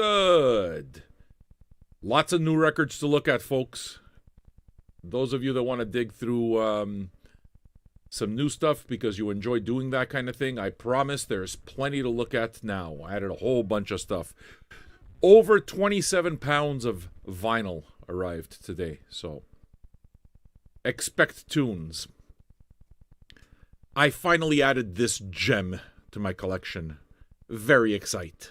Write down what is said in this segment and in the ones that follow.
Good. Lots of new records to look at, folks. Those of you that want to dig through some new stuff because you enjoy doing that kind of thing, I promise there's plenty to look at now. I added a whole bunch of stuff. Over 27 pounds of vinyl arrived today, so expect tunes. I finally added this gem to my collection. Very excited.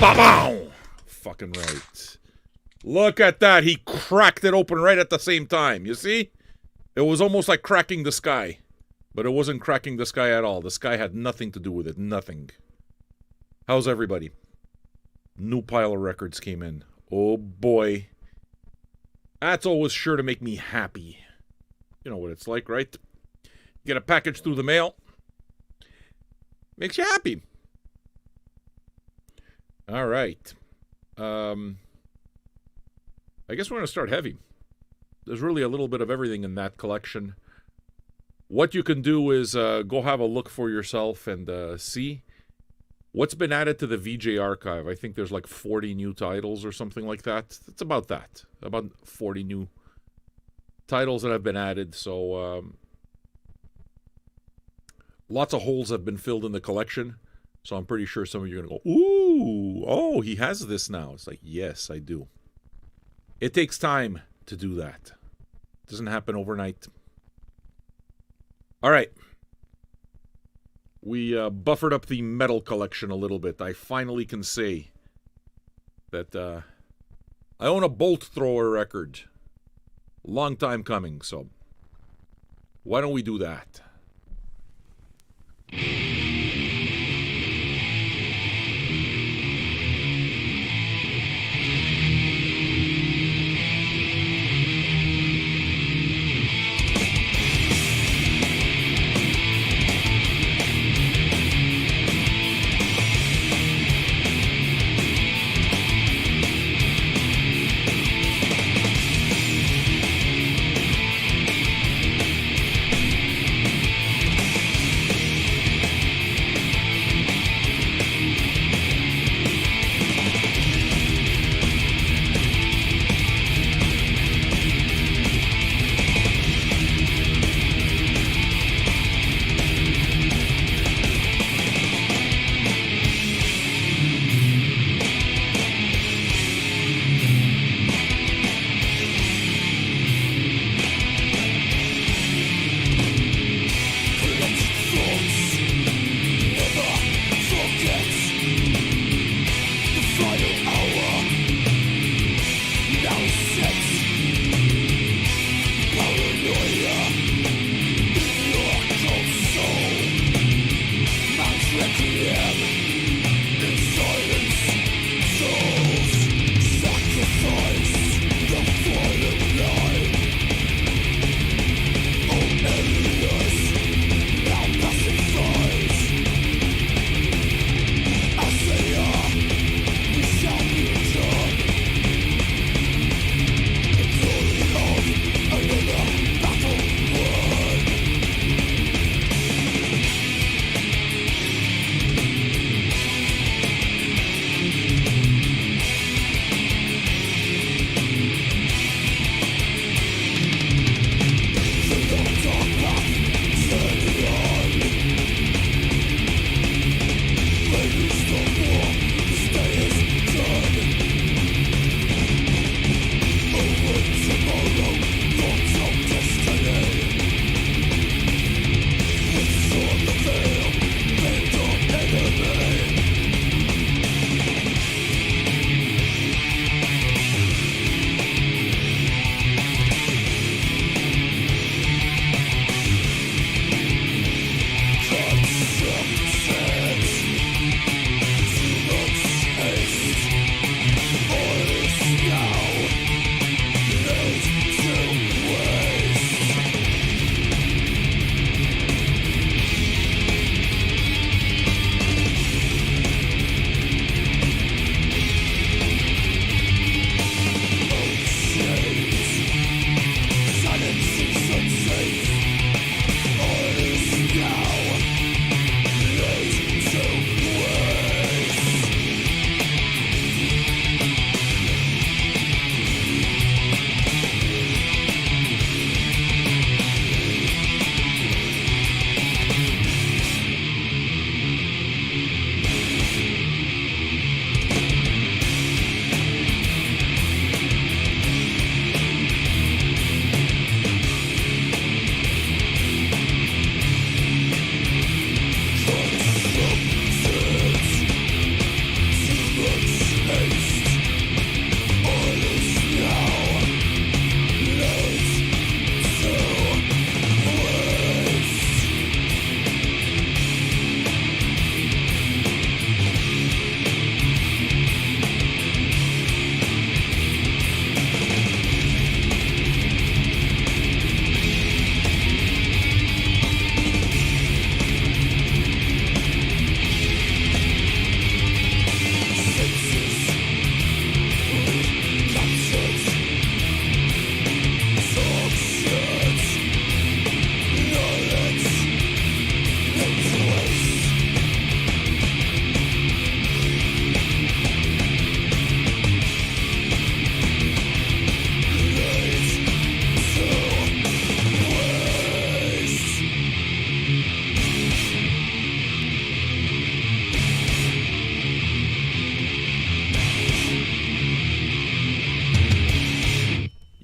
Ba-bow! Fucking right. Look at that. He cracked it open right at the same time. You see? It was almost like cracking the sky. But it wasn't cracking the sky at all. The sky had nothing to do with it. Nothing. How's everybody? New pile of records came in. Oh boy. That's always sure to make me happy. You know what it's like, right? Get a package through the mail. Makes you happy. All right. I I guess we're going to start heavy. There's really a little bit of everything in that collection. What you can do is go have a look for yourself and see what's been added to the VJ archive. I think there's like 40 new titles or something like that. It's about that. About 40 new titles that have been added. So lots of holes have been filled in the collection. So I'm pretty sure some of you are going to go, ooh, oh, he has this now. It's like, yes, I do. It takes time to do that. It doesn't happen overnight. All right. We buffered up the metal collection a little bit. I finally can say that I own a Bolt Thrower record. Long time coming, so why don't we do that?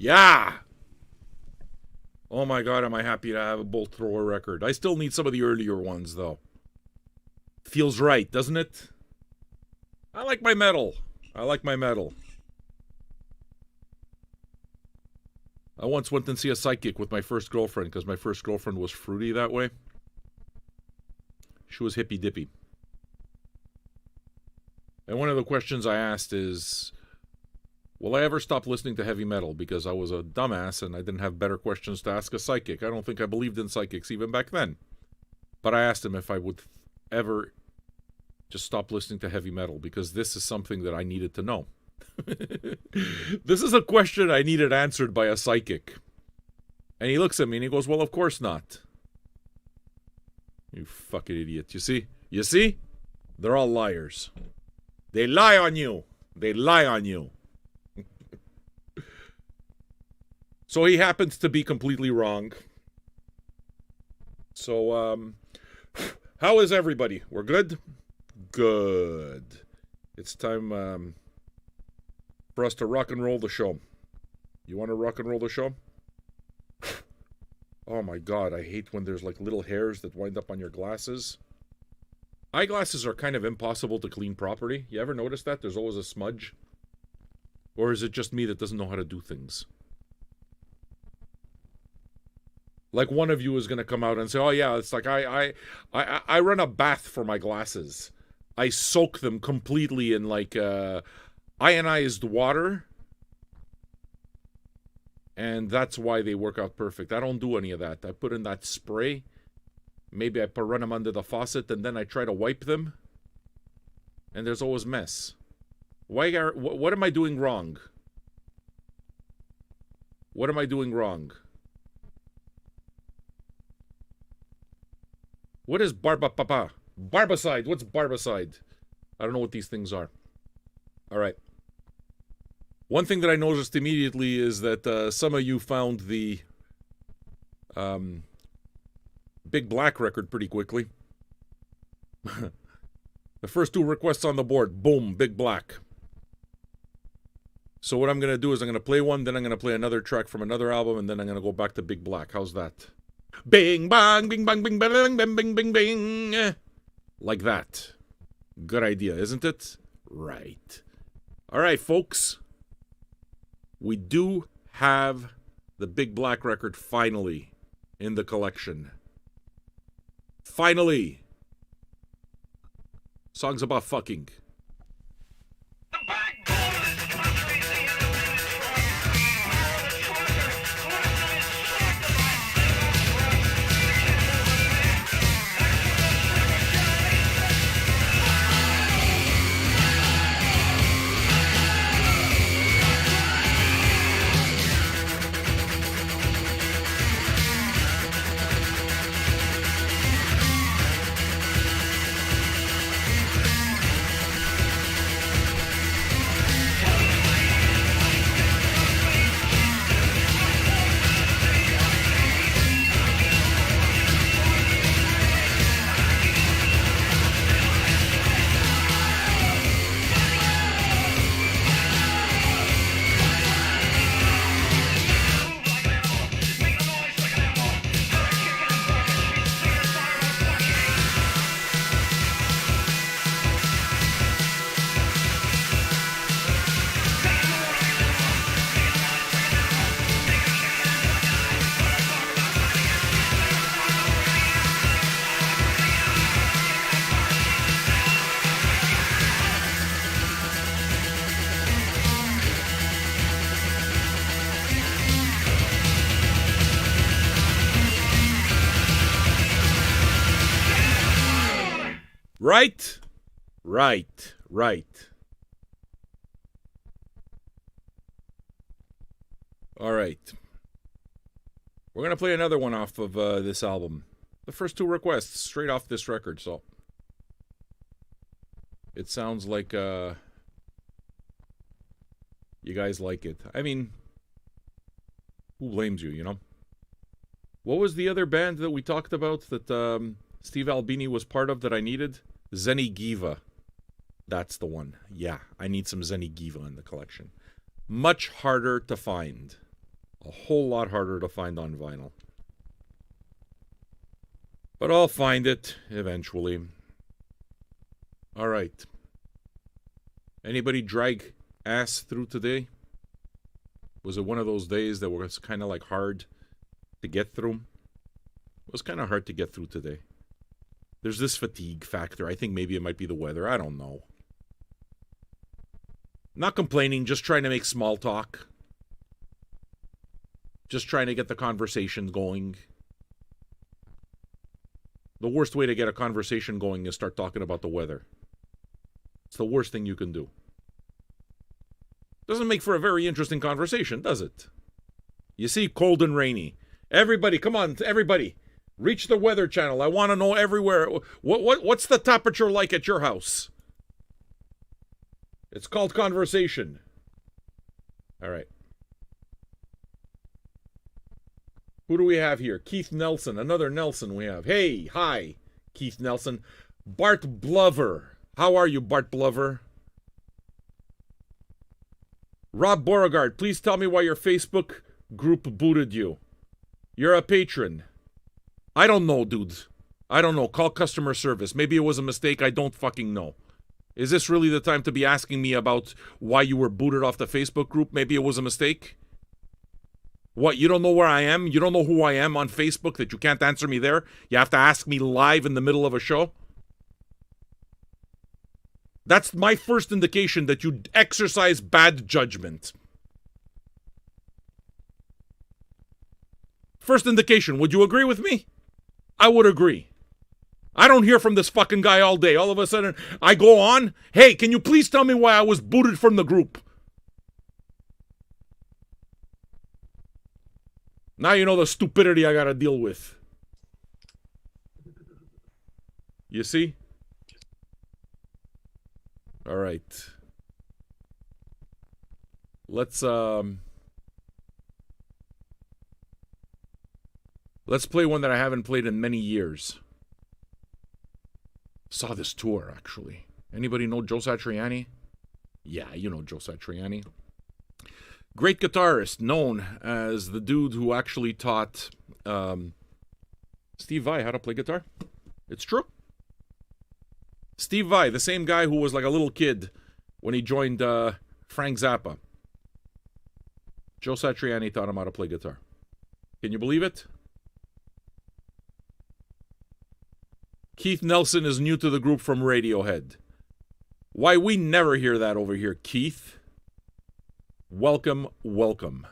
Yeah! Oh my god, am I happy to have a Bolt Thrower record. I still need some of the earlier ones, though. Feels right, doesn't it? I like my metal. I like my metal. I once went and see a psychic with my first girlfriend because my first girlfriend was fruity that way. She was hippy dippy. And one of the questions I asked is, will I ever stop listening to heavy metal? Because I was a dumbass and I didn't have better questions to ask a psychic. I don't think I believed in psychics even back then. But I asked him if I would ever just stop listening to heavy metal because this is something that I needed to know. This is a question I needed answered by a psychic. And he looks at me and he goes, well, of course not. You fucking idiot. You see? You see? They're all liars. They lie on you. They lie on you. So he happens to be completely wrong. So, how is everybody? We're good? Good. It's time, for us to rock and roll the show. You want to rock and roll the show? Oh my god, I hate when there's like little hairs that wind up on your glasses. Eyeglasses are kind of impossible to clean properly. You ever notice that? There's always a smudge. Or is it just me that doesn't know how to do things? Like one of you is going to come out and say, oh yeah, it's like I run a bath for my glasses. I soak them completely in like ionized water. And that's why they work out perfect. I don't do any of that. I put in that spray. Maybe I run them under the faucet and then I try to wipe them. And there's always mess. What am I doing wrong? What am I doing wrong? What is Barbapapa? Barbicide. What's Barbicide? I don't know what these things are. All right. One thing that I noticed immediately is that some of you found the Big Black record pretty quickly. The first two requests on the board, boom, Big Black. So what I'm going to do is I'm going to play one, then I'm going to play another track from another album, and then I'm going to go back to Big Black. How's that? Bing, bang, bing, bang, bing, bang, bing, bing, bing, bing. Like that. Good idea, isn't it? Right. All right, folks. We do have the Big Black record finally in the collection. Finally. Songs about fucking. Right? Right. Right. All right. We're going to play another one off of this album. The first two requests straight off this record, so it sounds like you guys like it. I mean, who blames you, you know? What was the other band that we talked about that Steve Albini was part of that I needed? Zenigiva. That's the one. Yeah, I need some Zenigiva in the collection. Much harder to find. A whole lot harder to find on vinyl. But I'll find it eventually. All right. Anybody drag ass through today? Was it one of those days that was kind of like hard to get through? It was kind of hard to get through today. There's this fatigue factor. I think maybe it might be the weather. I don't know. Not complaining, just trying to make small talk. Just trying to get the conversation going. The worst way to get a conversation going is start talking about the weather. It's the worst thing you can do. Doesn't make for a very interesting conversation, does it? You see, cold and rainy. Everybody, come on, everybody. Reach the Weather Channel. I want to know everywhere. What's the temperature like at your house? It's called conversation. All right. Who do we have here? Keith Nelson. Another Nelson we have. Hey, hi, Keith Nelson. Bart Blover. How are you, Bart Blover? Rob Beauregard, please tell me why your Facebook group booted you. You're a patron. I don't know, dudes. I don't know. Call customer service. Maybe it was a mistake. I don't fucking know. Is this really the time to be asking me about why you were booted off the Facebook group? Maybe it was a mistake? What, you don't know where I am? You don't know who I am on Facebook that you can't answer me there? You have to ask me live in the middle of a show? That's my first indication that you exercise bad judgment. First indication, would you agree with me? I would agree. I don't hear from this fucking guy all day. All of a sudden, I go on. Hey, can you please tell me why I was booted from the group? Now you know the stupidity I gotta deal with. You see? All right. Let's play one that I haven't played in many years. Saw this tour, actually. Anybody know Joe Satriani? Yeah, you know Joe Satriani. Great guitarist, known as the dude who actually taught Steve Vai how to play guitar. It's true. Steve Vai, the same guy who was like a little kid when he joined Frank Zappa. Joe Satriani taught him how to play guitar. Can you believe it? Keith Nelson is new to the group from Radiohead. Why, we never hear that over here, Keith. Welcome, welcome.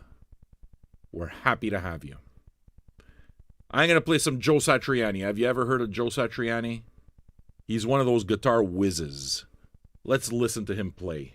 We're happy to have you. I'm going to play some Joe Satriani. Have you ever heard of Joe Satriani? He's one of those guitar whizzes. Let's listen to him play.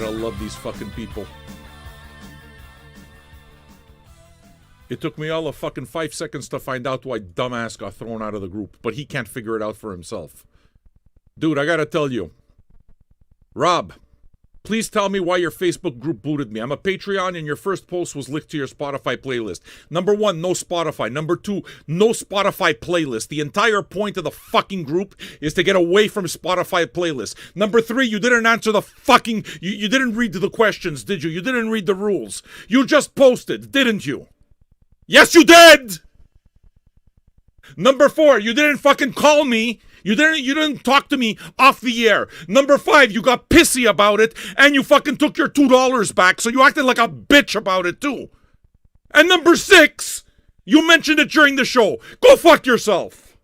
gotta love these fucking people. It took me all of fucking 5 seconds to find out why dumbass got thrown out of the group, but he can't figure it out for himself. Dude, I gotta tell you. Rob, please tell me why your Facebook group booted me. I'm a Patreon and your first post was linked to your Spotify playlist. Number 1, no Spotify. Number 2, no Spotify playlist. The entire point of the fucking group is to get away from Spotify playlists. Number 3, you didn't answer the fucking... You didn't read the questions, did you? You didn't read the rules. You just posted, didn't you? Yes, you did! Number 4, you didn't fucking call me. You didn't talk to me off the air. Number 5, you got pissy about it, and you fucking took your $2 back, so you acted like a bitch about it, too. And number 6, you mentioned it during the show. Go fuck yourself.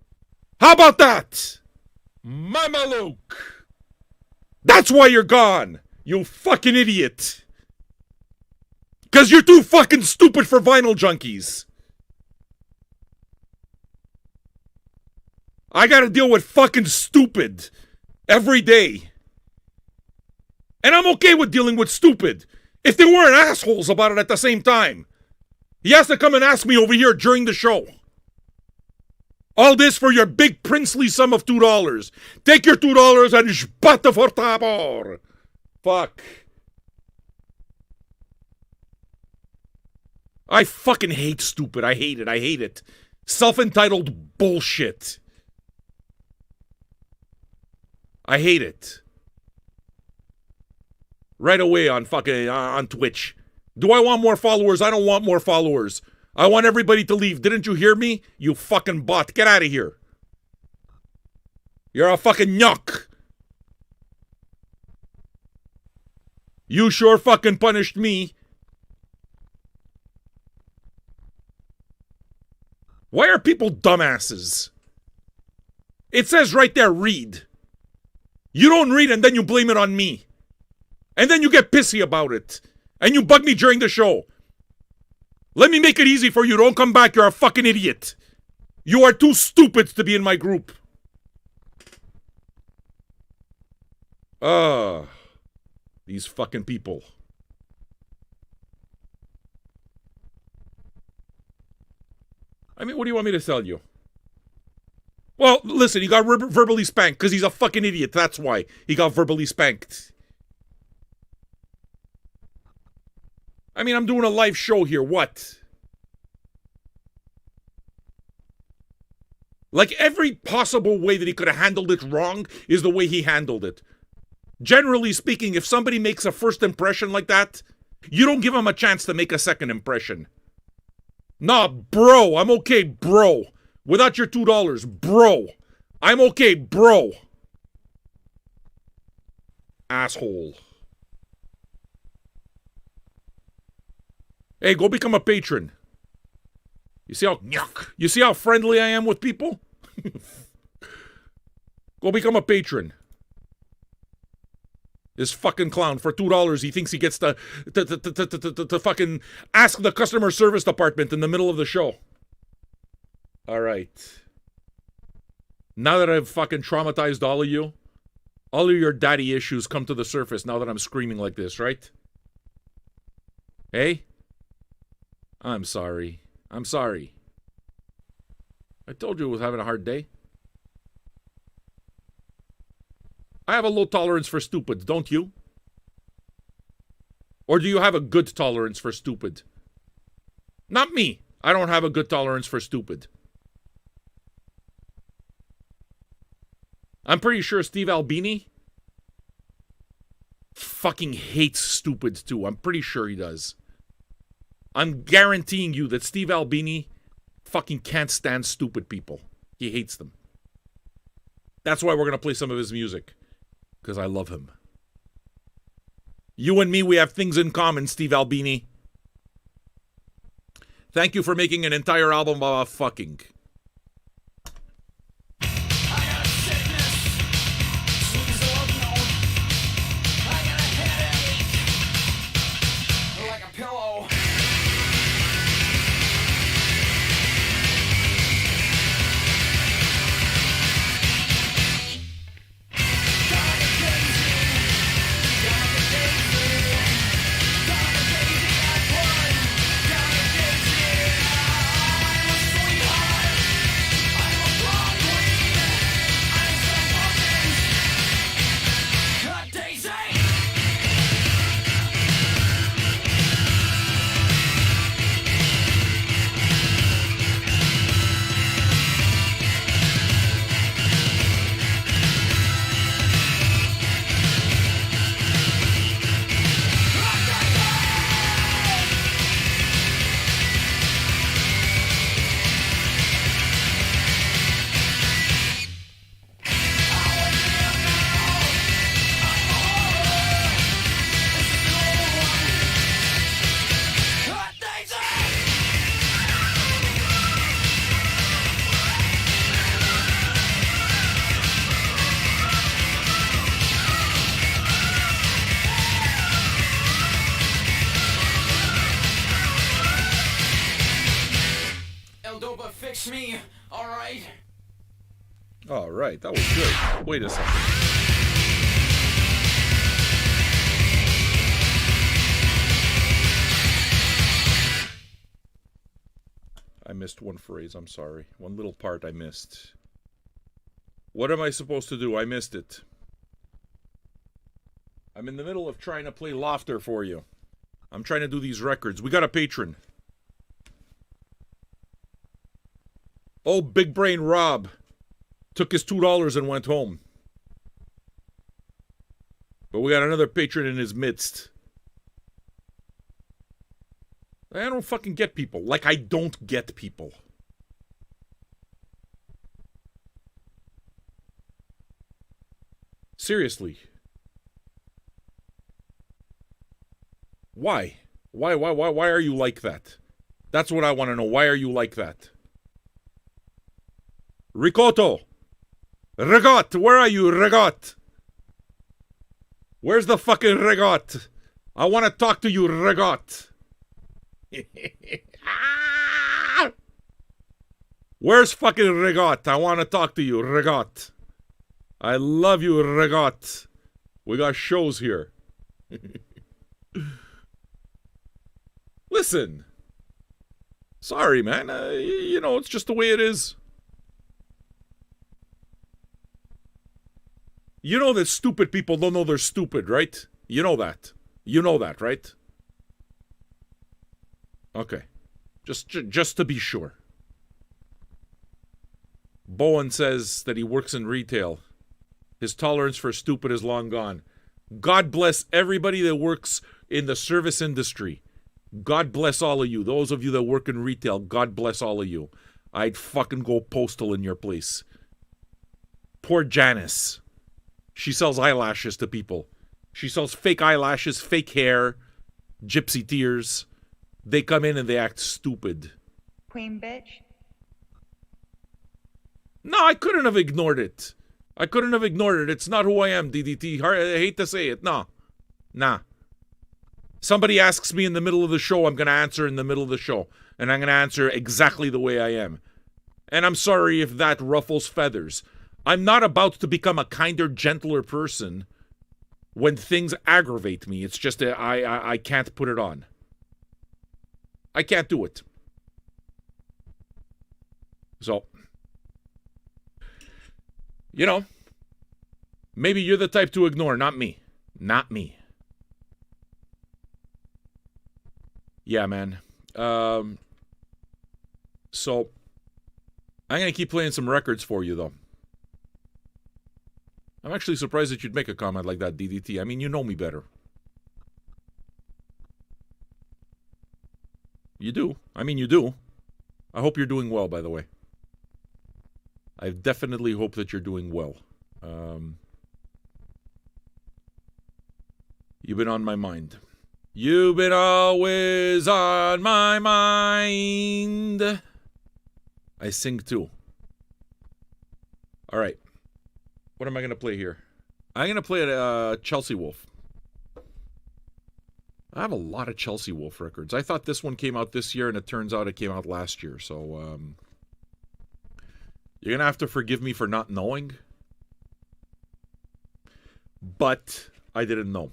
How about that? Mama Luke. That's why you're gone, you fucking idiot. 'Cause you're too fucking stupid for vinyl junkies. I gotta deal with fucking stupid every day. And I'm okay with dealing with stupid if they weren't assholes about it at the same time. He has to come and ask me over here during the show. All this for your big princely sum of $2. Take your $2 and sbatte for tabor. Fuck. I fucking hate stupid. I hate it. I hate it. Self-entitled bullshit. I hate it. Right away on fucking on Twitch. Do I want more followers? I don't want more followers. I want everybody to leave. Didn't you hear me? You fucking bot. Get out of here. You're a fucking nyuk. You sure fucking punished me. Why are people dumbasses? It says right there, read. You don't read and then you blame it on me. And then you get pissy about it. And you bug me during the show. Let me make it easy for you. Don't come back. You're a fucking idiot. You are too stupid to be in my group. These fucking people. I mean, what do you want me to tell you? Well, listen, he got verbally spanked because he's a fucking idiot. That's why he got verbally spanked. I mean, I'm doing a live show here. What? Like, every possible way that he could have handled it wrong is the way he handled it. Generally speaking, if somebody makes a first impression like that, you don't give them a chance to make a second impression. Nah, bro, I'm okay, bro. Without your $2, bro. I'm okay, bro. Asshole. Hey, go become a patron. You see how friendly I am with people? Go become a patron. This fucking clown, for $2, he thinks he gets to fucking ask the customer service department in the middle of the show. All right. Now that I've fucking traumatized all of your daddy issues come to the surface now that I'm screaming like this, right? Hey? I'm sorry. I'm sorry. I told you I was having a hard day. I have a low tolerance for stupid, don't you? Or do you have a good tolerance for stupid? Not me. I don't have a good tolerance for stupid. I'm pretty sure Steve Albini fucking hates stupid too. I'm pretty sure he does. I'm guaranteeing you that Steve Albini fucking can't stand stupid people. He hates them. That's why we're going to play some of his music. Because I love him. You and me, we have things in common, Steve Albini. Thank you for making an entire album about fucking. fix me, alright? All right, that was good. Wait a second. I missed one phrase, I'm sorry. One little part I missed. What am I supposed to do? I missed it. I'm in the middle of trying to play Laughter for you. I'm trying to do these records. We got a patron. Oh, Big Brain Rob took his $2 and went home. But we got another patron in his midst. I don't fucking get people. Like, I don't get people. Seriously. Why? Why are you like that? That's what I want to know. Why are you like that? Ricotto! Regot! Where are you, Regot? Where's the fucking Regot? I want to talk to you, Regot. Where's fucking Regot? I want to talk to you, Regot. I love you, Regot. We got shows here. Listen. Sorry, man. You know, it's just the way it is. You know that stupid people don't know they're stupid, right? You know that. You know that, right? Okay. Just to be sure. Bowen says that he works in retail. His tolerance for stupid is long gone. God bless everybody that works in the service industry. God bless all of you. Those of you that work in retail, God bless all of you. I'd fucking go postal in your place. Poor Janice. She sells eyelashes to people. She sells fake eyelashes, fake hair, gypsy tears. They come in and they act stupid. Queen bitch. No, I couldn't have ignored it. I couldn't have ignored it. It's not who I am, DDT. I hate to say it. No. Nah. Somebody asks me in the middle of the show, I'm going to answer in the middle of the show. And I'm going to answer exactly the way I am. And I'm sorry if that ruffles feathers. I'm not about to become a kinder, gentler person when things aggravate me. It's just that I can't put it on. I can't do it. So, you know, maybe you're the type to ignore, not me. Not me. Yeah, man. So, I'm going to keep playing some records for you, though. I'm actually surprised that you'd make a comment like that, DDT. I mean, you know me better. You do. I mean, you do. I hope you're doing well, by the way. I definitely hope that you're doing well. You've been on my mind. You've been always on my mind. I sing too. All right. What am I going to play here? I'm going to play Chelsea Wolfe. I have a lot of Chelsea Wolfe records. I thought this one came out this year, and it turns out it came out last year. So, you're going to have to forgive me for not knowing. But I didn't know.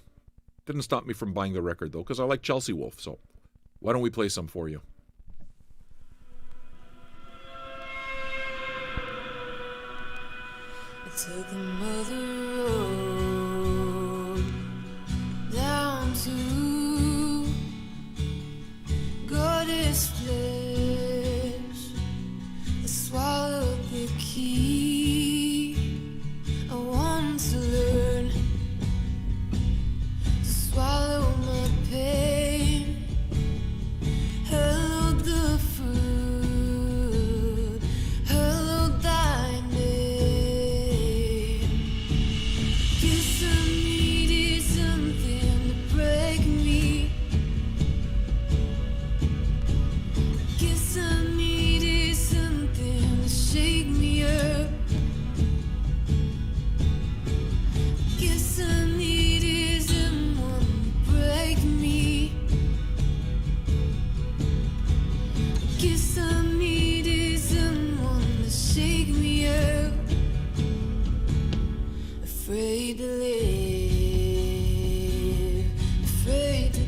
Didn't stop me from buying the record, though, because I like Chelsea Wolfe. So, why don't we play some for you? Took another road down to Goddess place. I swallowed the key. I want to learn to swallow my pain. Hello, the fruit. Hello, thy name.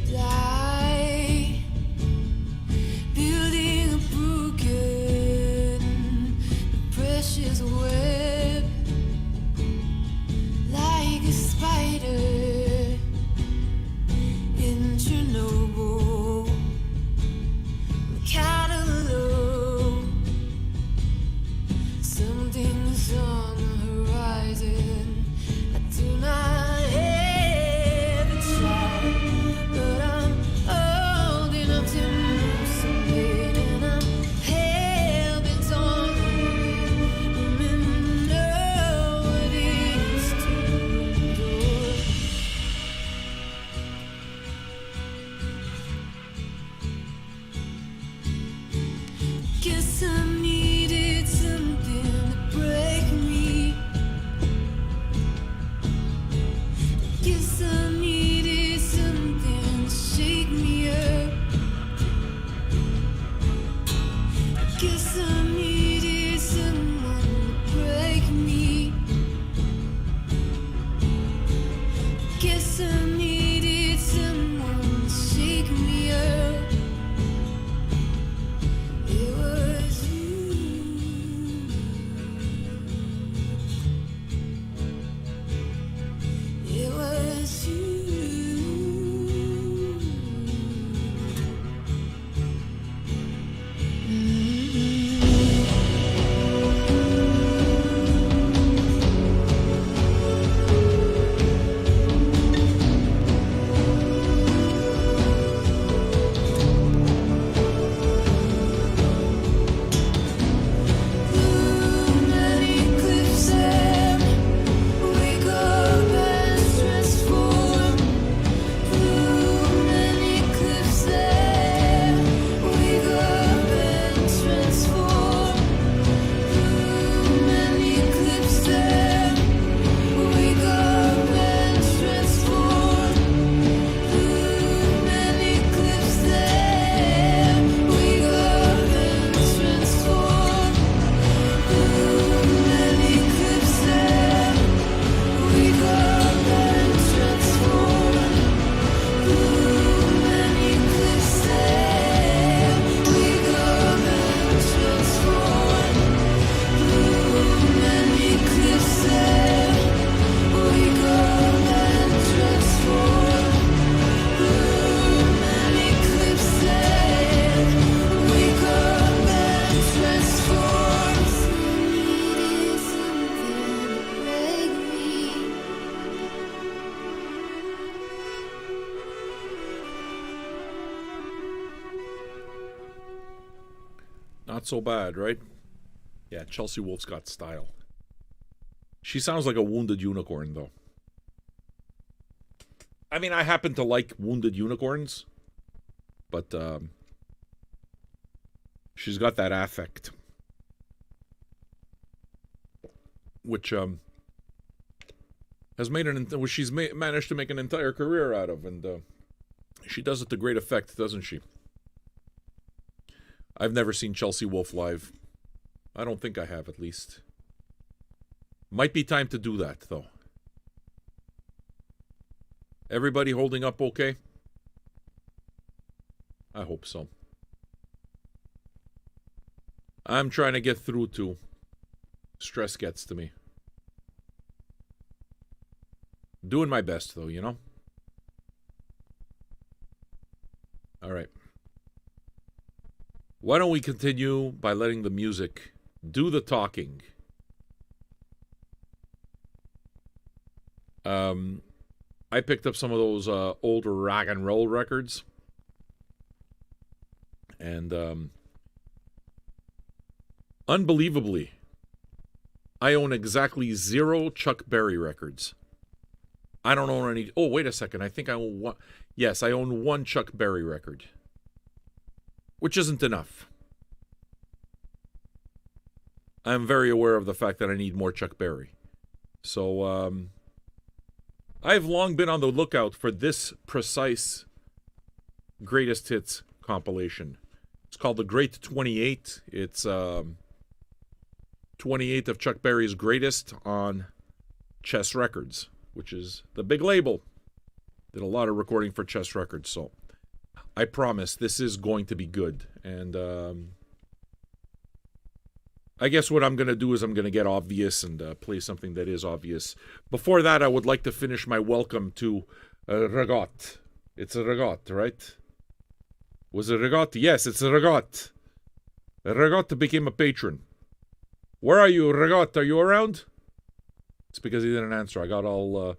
fly, building a broken, precious web, like a spider in Chernobyl. Catalog, something's on the horizon. I do not have a child, but I'm old enough to know something, and I'm hell-bent on know what it is to endure. Guess I needed something to break me. Guess I needed something to shake me up. Guess I needed someone to break me. Guess I needed someone to shake me up. It was you. It was you. Many cliffs and wake up and transform. Many cliffs and wake up and transform. Many cliffs and wake up and transform. Many cliffs and wake up and transform. Many cliffs and wake up and transform. Many cliffs and wake up and transform. Many cliffs and wake up and transform. Many cliffs and wake up and transform. Needed something to break me. Not so bad, right? Yeah, Chelsea Wolfe's got style. She sounds like a wounded unicorn, though. I mean, I happen to like wounded unicorns, but she's got that affect, which has made which she's managed to make an entire career out of, and she does it to great effect, doesn't she? I've never seen Chelsea Wolfe live. I don't think I have, at least. Might be time to do that, though. Everybody holding up okay? I hope so. I'm trying to get through too. Stress gets to me. Doing my best, though, you know? All right. Why don't we continue by letting the music do the talking? I picked up some of those older rock and roll records. And unbelievably, I own exactly 0 Chuck Berry records. I don't own any. Oh, wait a second. I think I own one. Yes, I own 1 Chuck Berry record, which isn't enough. I'm very aware of the fact that I need more Chuck Berry. So I've long been on the lookout for this precise greatest hits compilation. It's called The Great 28. It's 28 of Chuck Berry's greatest on Chess Records, which is the big label. Did a lot of recording for Chess Records, so I promise this is going to be good. And I guess what I'm going to do is I'm going to get obvious and play something that is obvious. Before that, I would like to finish my welcome to Regot. It's a Regot, right? Was it Regot? Yes, it's a Regot. Regot became a patron. Where are you, Regot? Are you around? It's because he didn't answer. I got all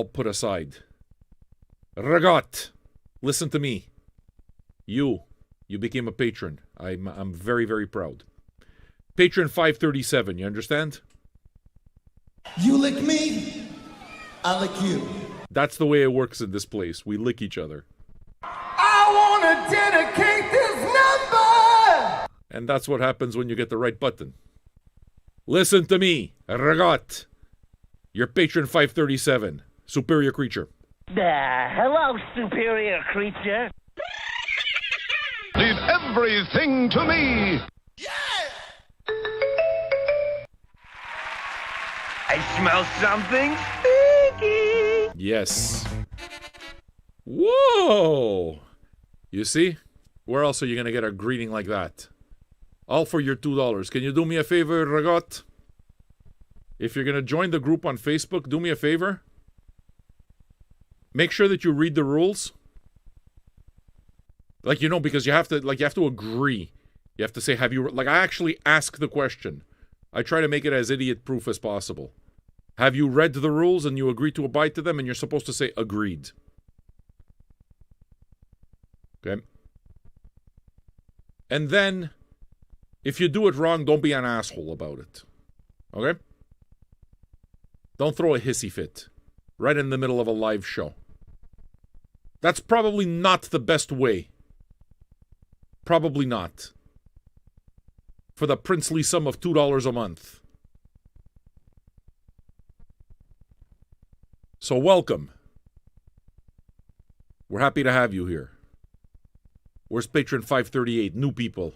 put aside. Regot, listen to me. You became a patron. I'm very, very proud. Patron 537, you understand? You lick me, I lick you. That's the way it works in this place. We lick each other. I want to dedicate this number. And that's what happens when you get the right button. Listen to me, Regot. Your patron 537, superior creature. Hello, superior creature. Leave everything to me. I smell something spooky. Yes. Whoa! You see? Where else are you going to get a greeting like that? All for your $2. Can you do me a favor, Regot? If you're going to join the group on Facebook, do me a favor. Make sure that you read the rules. Like, because you have to agree. You have to say, I actually ask the question. I try to make it as idiot-proof as possible. Have you read the rules and you agree to abide to them? And you're supposed to say, agreed. Okay? And then, if you do it wrong, don't be an asshole about it. Okay? Don't throw a hissy fit right in the middle of a live show. That's probably not the best way. Probably not. For the princely sum of $2 a month. So welcome. We're happy to have you here. Where's patron 538? New people.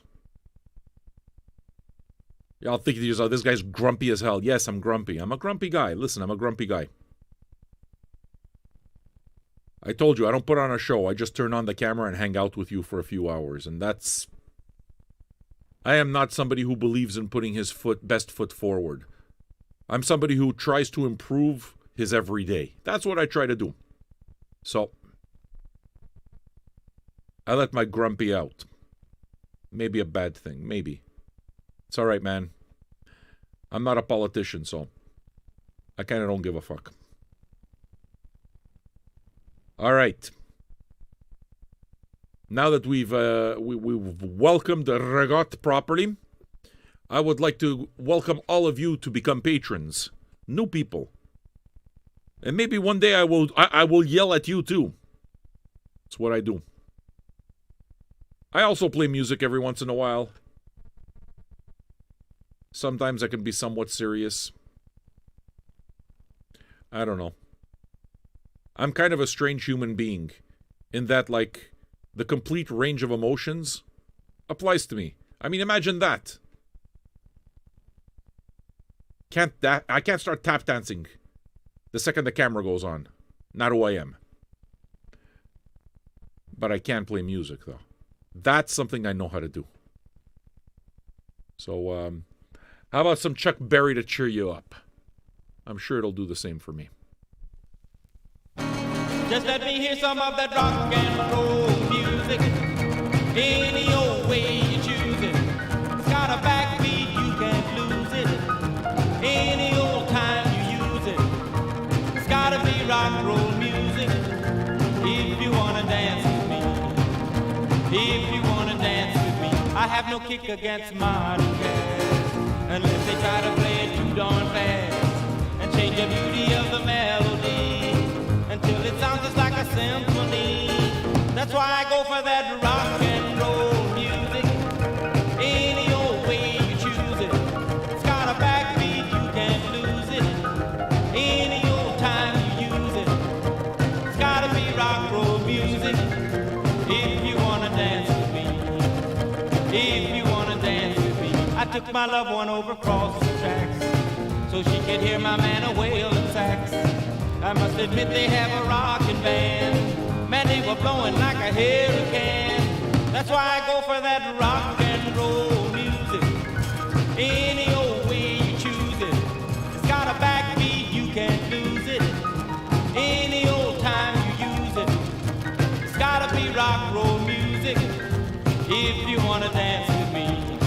Y'all think to yourself, this guy's grumpy as hell. Yes, I'm grumpy. I'm a grumpy guy. Listen, I'm a grumpy guy. I told you, I don't put on a show. I just turn on the camera and hang out with you for a few hours. And that's... I am not somebody who believes in putting his best foot forward. I'm somebody who tries to improve his everyday. That's what I try to do. So, I let my grumpy out. Maybe a bad thing. Maybe. It's all right, man. I'm not a politician, so I kind of don't give a fuck. All right. Now that we've welcomed Regot properly, I would like to welcome all of you to become patrons, new people, and maybe one day I will yell at you too. That's what I do. I also play music every once in a while. Sometimes I can be somewhat serious. I don't know. I'm kind of a strange human being in that, like, the complete range of emotions applies to me. I mean, imagine that. I can't start tap dancing the second the camera goes on. Not who I am. But I can play music, though. That's something I know how to do. So, how about some Chuck Berry to cheer you up? I'm sure it'll do the same for me. Just let me hear some of that rock and roll music. Any old way you choose it. It's got a backbeat, you can't lose it. Any old time you use it. It's gotta be rock and roll music. If you wanna dance with me. If you wanna dance with me. I have no kick against modern jazz, unless they try to play it too darn fast and change the beauty of the melody until it sounds just like a symphony. That's why I go for that rock and roll music. Any old way you choose it. It's got a backbeat, you can't lose it. Any old time you use it. It's gotta be rock and roll music. If you wanna dance with me. If you wanna dance with me. I took my loved one over across the tracks so she could hear my man a wailing sax. I I must admit they have a rockin' band. Man, they were blowing like a hurricane. That's why I go for that rock and roll music. Any old way you choose it. It's got a backbeat, you can't lose it. Any old time you use it. It's gotta be rock roll music. If you wanna dance with me.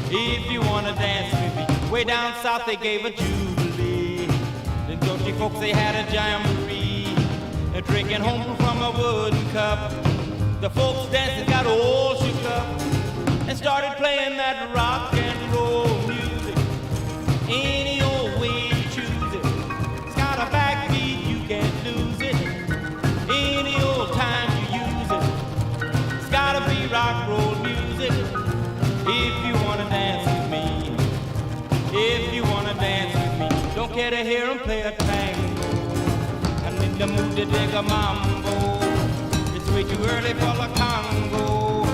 If you wanna dance with me. Way down south they gave a jubilee. The Georgie folks they had a jamboree. They're drinking home from a wooden cup. The folks dancing got all shook up and started playing that rock and roll music. Any old way you choose it. It's got a backbeat, you can't lose it. Any old time you use it. It's gotta be rock roll music. If you wanna dance with me. If you wanna dance with me. Don't care to hear them play a tango. I'm in the mood to dig a mambo. Way too early for the Congo.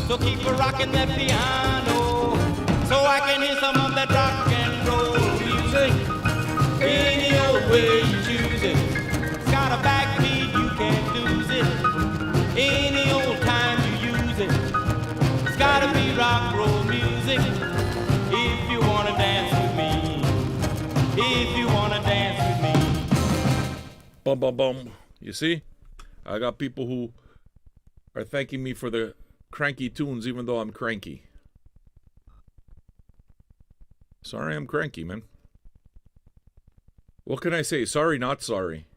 So keep a rockin' that piano so I can hear some of that rock and roll music. Any old way you choose it. It's got a backbeat, you can't lose it. Any old time you use it. It's gotta be rock roll music. If you wanna dance with me. If you wanna dance with me. Bum bum bum. You see? I got people who are thanking me for the cranky tunes even though I'm cranky. Sorry I'm cranky, man. What can I say? Sorry, not sorry.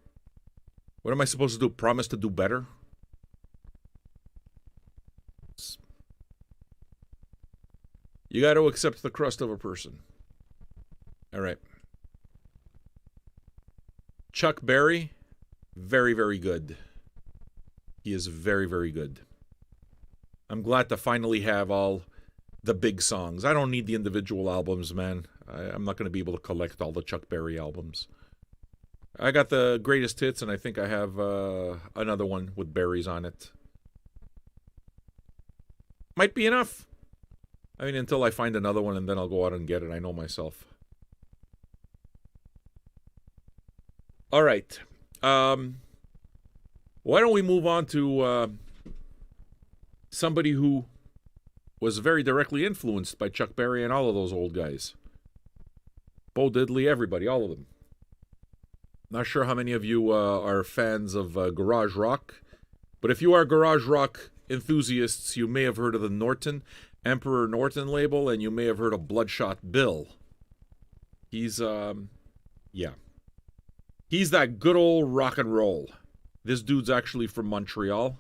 What am I supposed to do? Promise to do better? You got to accept the crust of a person. All right. Chuck Berry, very, very good. He is very, very good. I'm glad to finally have all the big songs. I don't need the individual albums, man. I'm not going to be able to collect all the Chuck Berry albums. I got the greatest hits, and I think I have another one with berries on it. Might be enough. I mean, until I find another one, and then I'll go out and get it. I know myself. All right. Why don't we move on to somebody who was very directly influenced by Chuck Berry and all of those old guys. Bo Diddley, everybody, all of them. Not sure how many of you are fans of garage rock, but if you are garage rock enthusiasts, you may have heard of the Norton, Emperor Norton label, and you may have heard of Bloodshot Bill. He's, yeah. He's that good old rock and roll. This dude's actually from Montreal.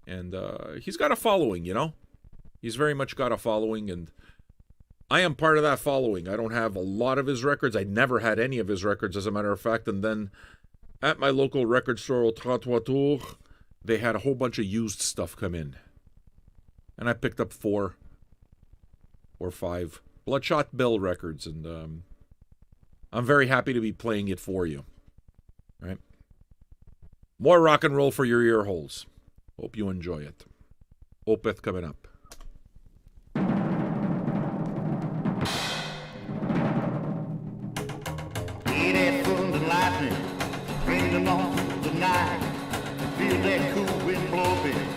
And he's got a following, you know? He's very much got a following, and I am part of that following. I don't have a lot of his records. I never had any of his records, as a matter of fact. And then at my local record store, Trottoir, they had a whole bunch of used stuff come in. And I picked up 4 or 5 Bloodshot Bill records, and I'm very happy to be playing it for you. All right? More rock and roll for your ear holes. Hope you enjoy it. Opeth coming up. Hear that thunder and lightning ringing on the night. Feel that cool wind blowing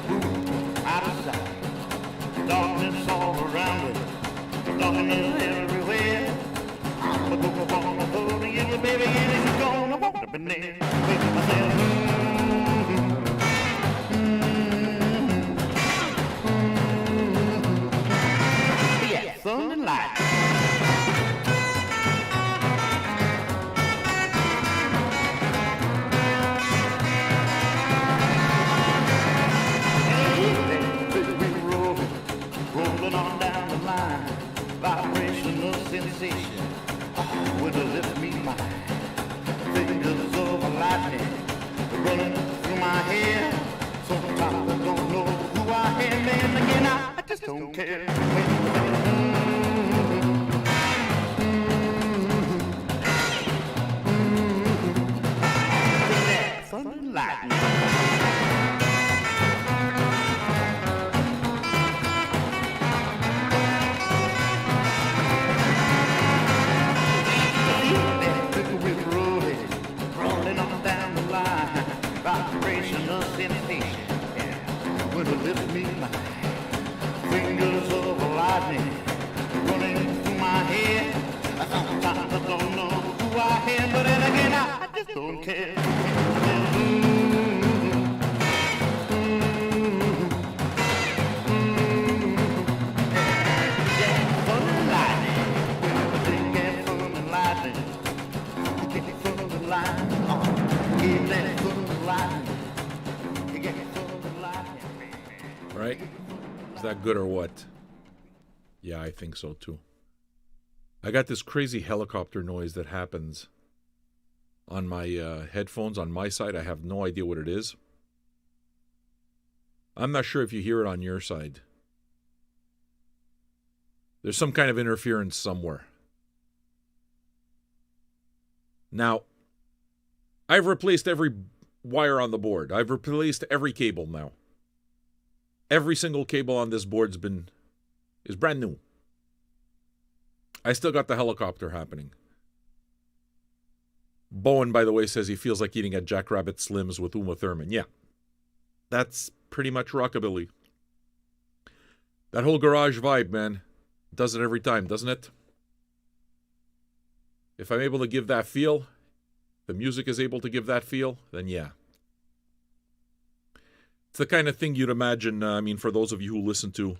through out of sight. Darkness all around us, darkness everywhere. But look upon the holy you, baby, and it's gonna walk up in there. Make myself. Thunder and lightning. Rolling on down the line, vibrational sensation, would lift me mine. Fingers of lightning running through my hair. Sometimes I don't know who I am, and again I just don't care. Thunder and lightning. vibration of sensation. Yeah. When it lifts me by, fingers of lightning running through my head. Sometimes I don't know who I am, but then again I just don't care. Right? Is that good or what? Yeah, I think so too. I got this crazy helicopter noise that happens on my headphones on my side. I have no idea what it is. I'm not sure if you hear it on your side. There's some kind of interference somewhere. Now, I've replaced every wire on the board. I've replaced every cable now. Every single cable on this board is brand new. I still got the helicopter happening. Bowen, by the way, says he feels like eating at Jackrabbit Slims with Uma Thurman. Yeah, that's pretty much rockabilly. That whole garage vibe, man, does it every time, doesn't it? If I'm able to give that feel, the music is able to give that feel, then yeah. It's the kind of thing you'd imagine, for those of you who listen to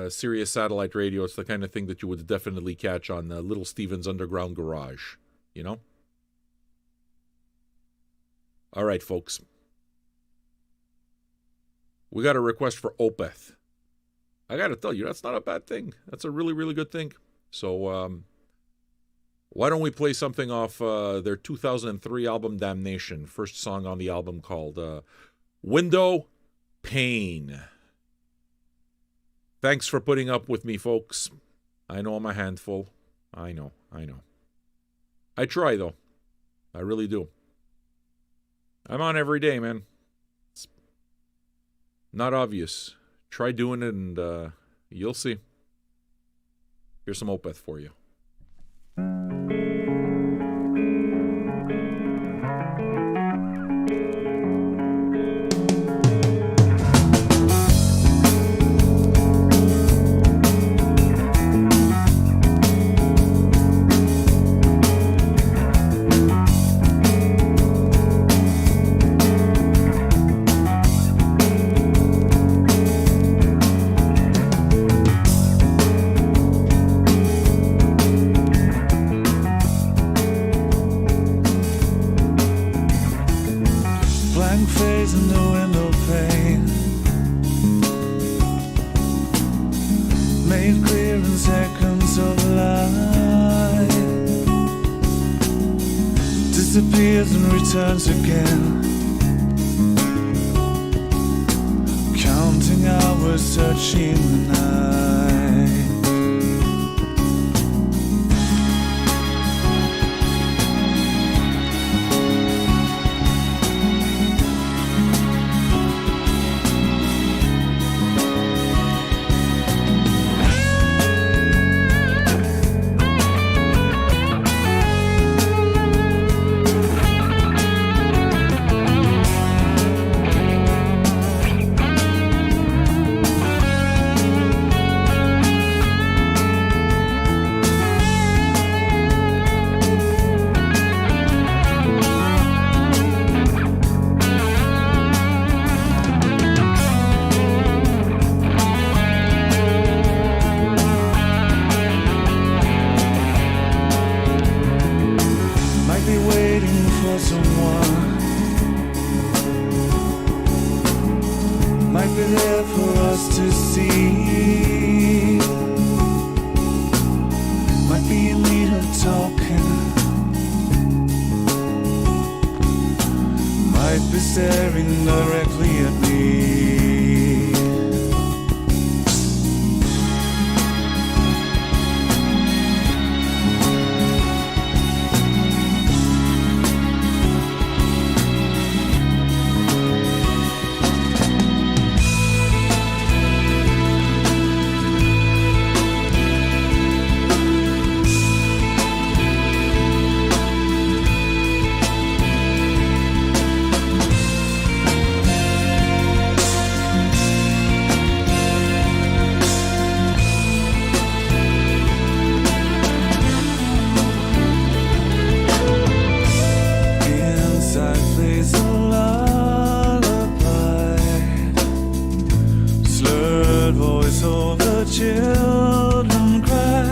Sirius satellite radio, it's the kind of thing that you would definitely catch on Little Steven's Underground Garage, you know? All right, folks. We got a request for Opeth. I got to tell you, that's not a bad thing. That's a really, really good thing. So, why don't we play something off their 2003 album, Damnation? First song on the album called Window Pane. Thanks for putting up with me, folks. I know I'm a handful. I know. I try, though. I really do. I'm on every day, man. It's not obvious. Try doing it and you'll see. Here's some Opeth for you. Turns again, counting hours, searching the night. is a lullaby. Slurred voice over children cry.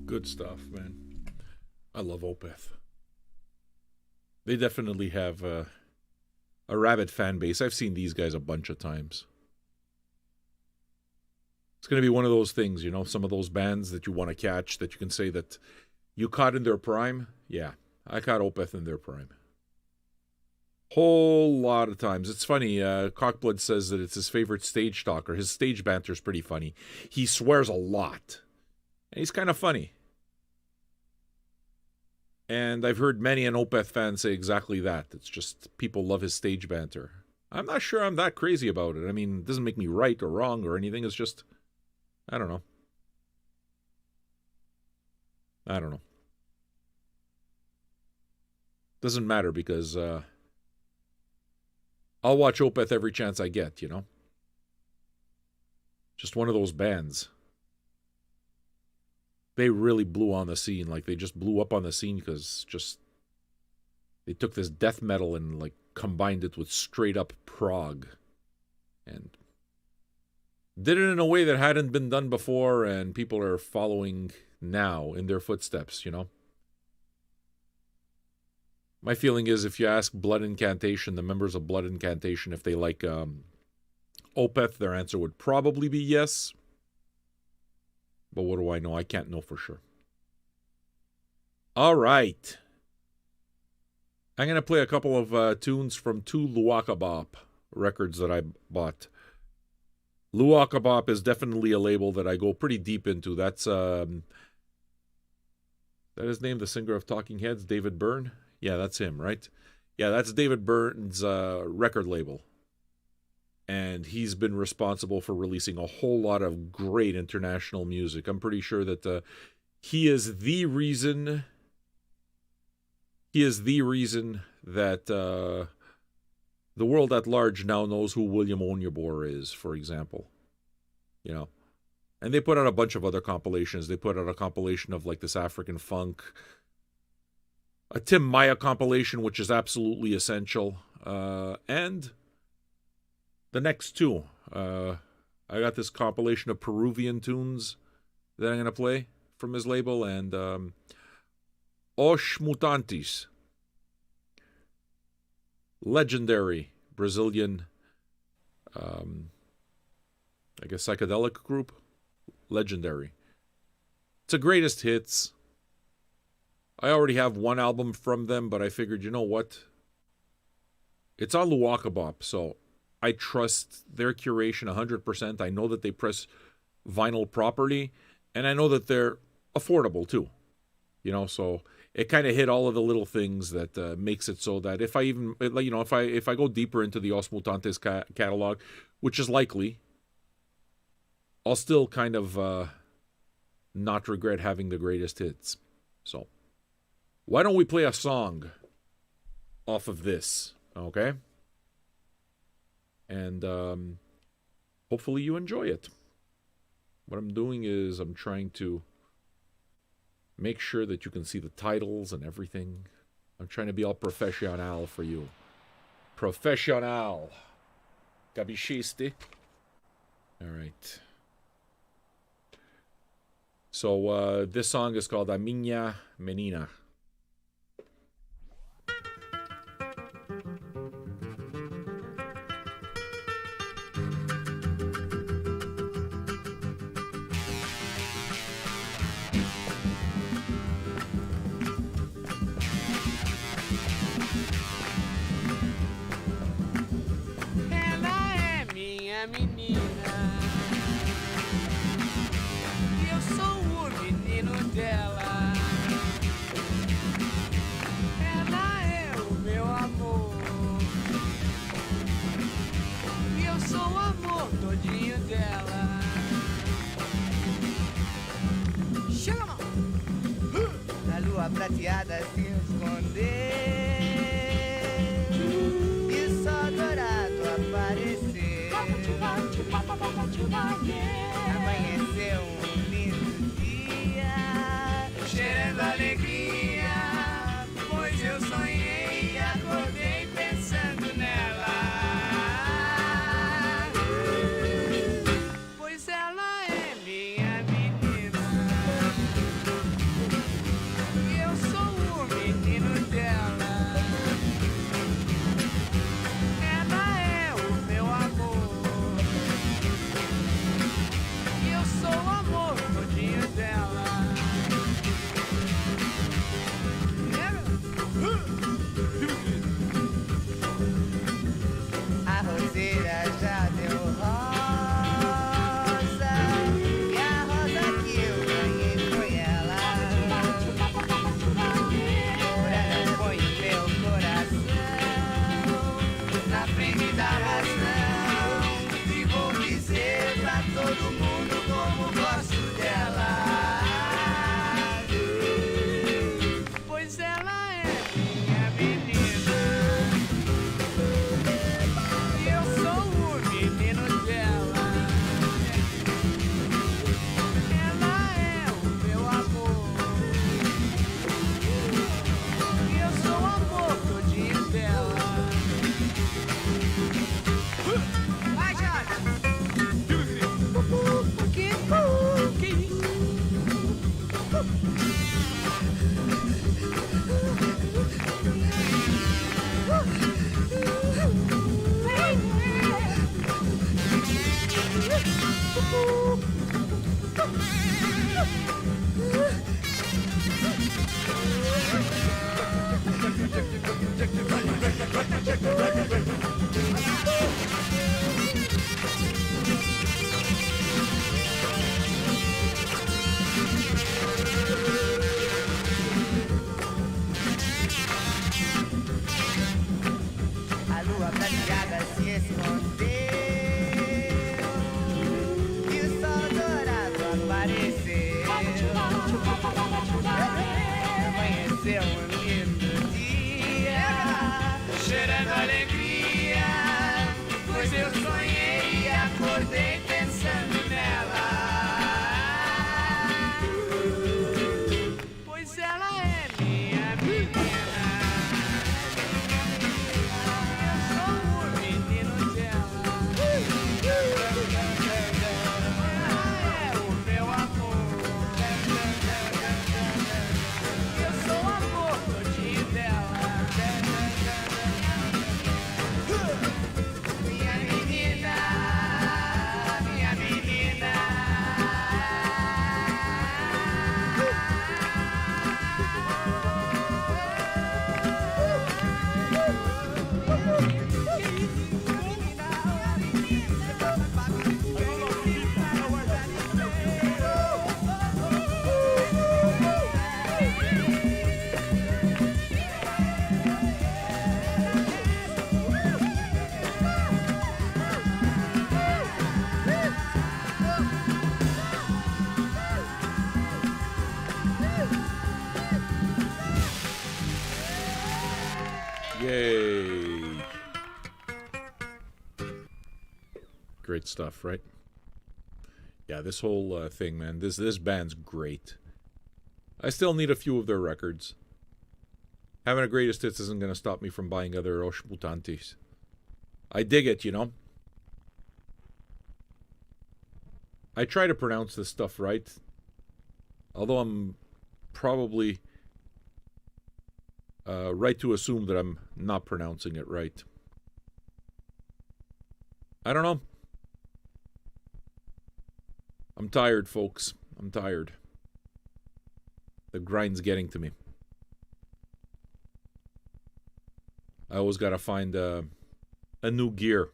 Good stuff, man. I love Opeth. They definitely have a rabid fan base. I've seen these guys a bunch of times. It's going to be one of those things, you know, some of those bands that you want to catch that you can say that you caught in their prime. Yeah, I caught Opeth in their prime. Whole lot of times. It's funny, Cockblood says that it's his favorite stage talker. His stage banter is pretty funny. He swears a lot. And he's kind of funny. And I've heard many an Opeth fan say exactly that. It's just people love his stage banter. I'm not sure I'm that crazy about it. I mean, it doesn't make me right or wrong or anything. It's just, I don't know. Doesn't matter because I'll watch Opeth every chance I get, you know? Just one of those bands. They really blew on the scene. Like, they just blew up on the scene because just they took this death metal and, like, combined it with straight-up prog. And did it in a way that hadn't been done before, and people are following now in their footsteps, you know? My feeling is if you ask Blood Incantation, the members of Blood Incantation, if they like Opeth, their answer would probably be yes. But what do I know? I can't know for sure. All right. I'm going to play a couple of tunes from 2 Luaka Bop records that I bought. Luaka Bop is definitely a label that I go pretty deep into. That's that is named the singer of Talking Heads, David Byrne. Yeah, that's him, right? Yeah, that's David Byrne's record label. And he's been responsible for releasing a whole lot of great international music. I'm pretty sure that he is the reason that the world at large now knows who William Onyeabor is, for example. You know. And they put out a bunch of other compilations. They put out a compilation of like this African funk, a Tim Maya compilation, which is absolutely essential, and the next two. I got this compilation of Peruvian tunes that I'm going to play from his label, and Os Mutantes, legendary Brazilian, I guess, psychedelic group. Legendary. It's a greatest hits. I already have one album from them, but I figured, you know what? It's on Luaka Bop, so I trust their curation 100%. I know that they press vinyl properly, and I know that they're affordable too. You know, so it kind of hit all of the little things that makes it so that if I even, you know, if I go deeper into the Os Mutantes catalog, which is likely, I'll still kind of not regret having the greatest hits. So, why don't we play a song off of this, okay? And hopefully you enjoy it. What I'm doing is I'm trying to make sure that you can see the titles and everything. I'm trying to be all professional for you. Professional. Capisci? All right. So this song is called A Minha Menina. Ela é minha menina. Eu sou o menino dela. Ela é o meu amor. E eu sou o amor todinho dela. Chega, mão! A lua prateada se escondeu e só dourado apareceu. Amanheceu um lindo dia, cheirando alegria, pois eu sonhei e acordei pensando nela. Pois ela é minha menina e eu sou o menino dela. Ela é o meu amor A lua prateada se escondeu e o sol dourado apareceu. Amanheceu um lindo dia, cheirando alegria, pois eu sonhei e acordei pensando nela. Pois ela é minha menina. Yay. Great stuff, right? Yeah, this whole thing, man. This band's great. I still need a few of their records. Having a greatest hits isn't going to stop me from buying other Os Mutantes. I dig it, you know? I try to pronounce this stuff right. Although I'm probably right to assume that I'm not pronouncing it right. I don't know. I'm tired, folks. I'm tired. The grind's getting to me. I always got to find a new gear.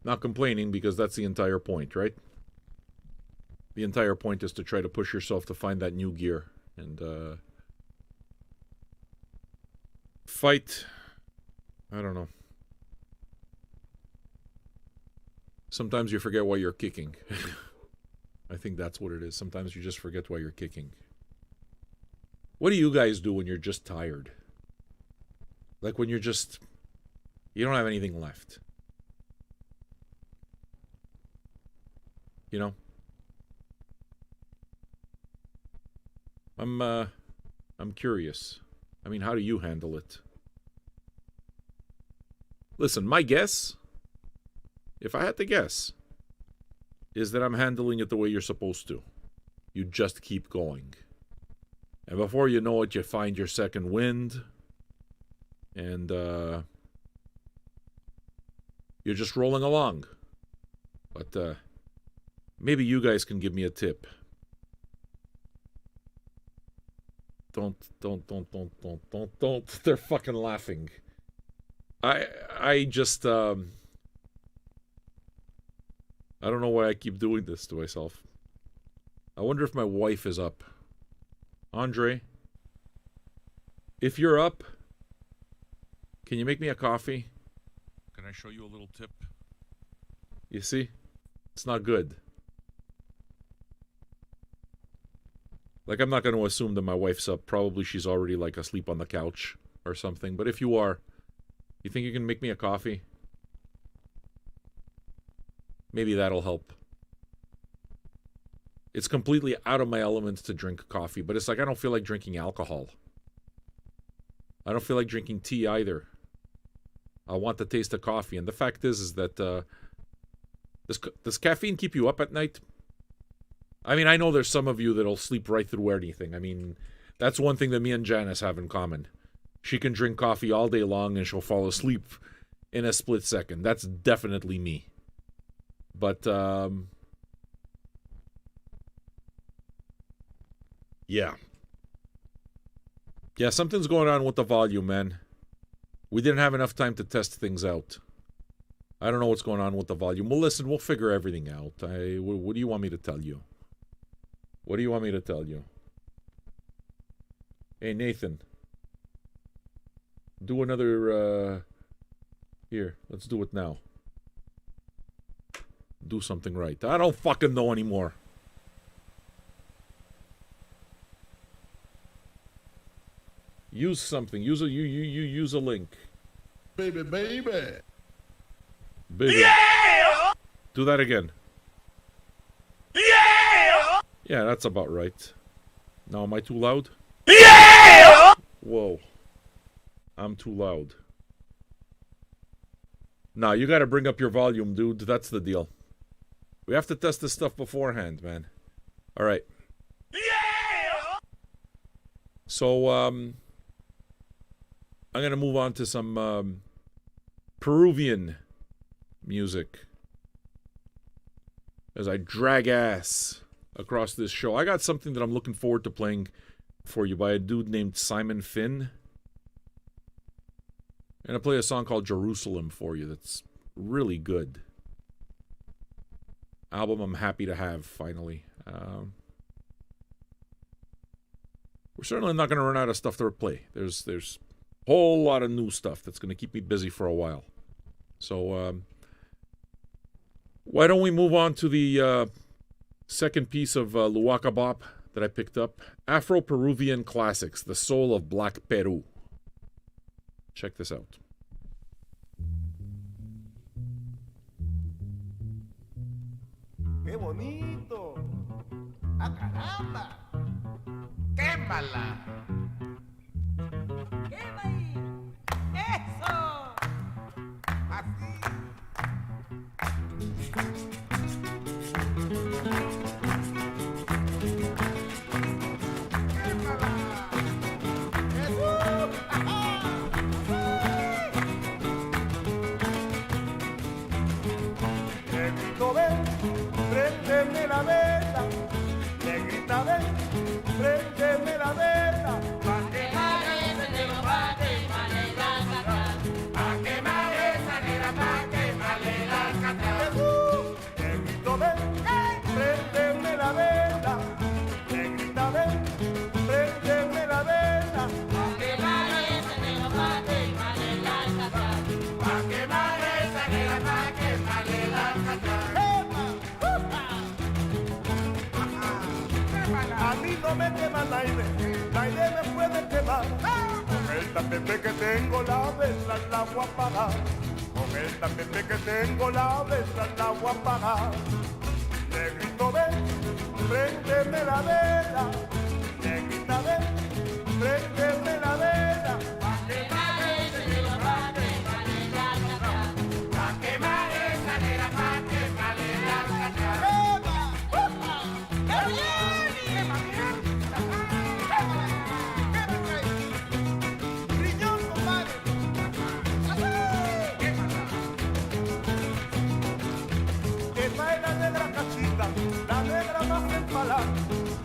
Not complaining, because that's the entire point, right? The entire point is to try to push yourself to find that new gear. And fight. I don't know. Sometimes you forget why you're kicking. I think that's what it is. Sometimes you just forget why you're kicking. What do you guys do when you're just tired? Like when you don't have anything left. You know? I'm curious. I mean, how do you handle it? Listen, my guess, if I had to guess, is that I'm handling it the way you're supposed to. You just keep going. And before you know it, you find your second wind. And you're just rolling along. But maybe you guys can give me a tip. Don't. They're fucking laughing. I just, I don't know why I keep doing this to myself. I wonder if my wife is up. Andre, if you're up, can you make me a coffee? Can I show you a little tip? You see? It's not good. Like, I'm not going to assume that my wife's up. Probably she's already, like, asleep on the couch or something. But if you are, you think you can make me a coffee? Maybe that'll help. It's completely out of my element to drink coffee. But it's like I don't feel like drinking alcohol. I don't feel like drinking tea either. I want the taste of coffee. And the fact is that... does caffeine keep you up at night? I mean, I know there's some of you that'll sleep right through anything. I mean, that's one thing that me and Janice have in common. She can drink coffee all day long and she'll fall asleep in a split second. That's definitely me. But, yeah. Yeah, something's going on with the volume, man. We didn't have enough time to test things out. I don't know what's going on with the volume. Well, listen, we'll figure everything out. What do you want me to tell you? What do you want me to tell you? Hey, Nathan. Do another, here, let's do it now. Do something right. I don't fucking know anymore. Use something. Use a you use a link. Baby. Baby. Yeah! Do that again. Yeah! Yeah, that's about right. Now, am I too loud? Yeah! Whoa. I'm too loud. Nah, you gotta bring up your volume, dude. That's the deal. We have to test this stuff beforehand, man. Alright. Yeah! So, I'm gonna move on to some, Peruvian music. As I drag ass across this show. I got something that I'm looking forward to playing for you by a dude named Simon Finn. And I play a song called Jerusalem for you that's really good. Album I'm happy to have, finally. We're certainly not going to run out of stuff to play. There's a whole lot of new stuff that's going to keep me busy for a while. So, why don't we move on to the second piece of Luaka Bop that I picked up. Afro-Peruvian Classics, The Soul of Black Peru. Check this out. ¡Qué bonito! ¡Ah, caramba! ¡Quémala! ¡Quema ahí! ¡Eso! Así. Negrito, ven, préndeme la vela. Negrita, ven, préndeme la vela. Pa' quemar esa negra, pa' quemarle la cata. Pa' quemar esa negra, pa' quemarle la cata. Negrito, ven, préndeme la vela. Negrita, ven, préndeme la vela. Pa' quemar esa negra, pa' quemarle la cata. Pa' quemar esa negra, pa' quemarle la cata. A mí no me quema el aire me puede quemar. Con el tapete que tengo la vela la voy a apagar. Con el tapete que tengo la vela la voy a apagar. Negrito, ven, préndeme la vela. Negrita, ven, préndeme la vela. Pa' quemar esa negra, pa' quemarle la cata. Pa' quemar esa negra, pa' quemarle la cata. La negra más empalada,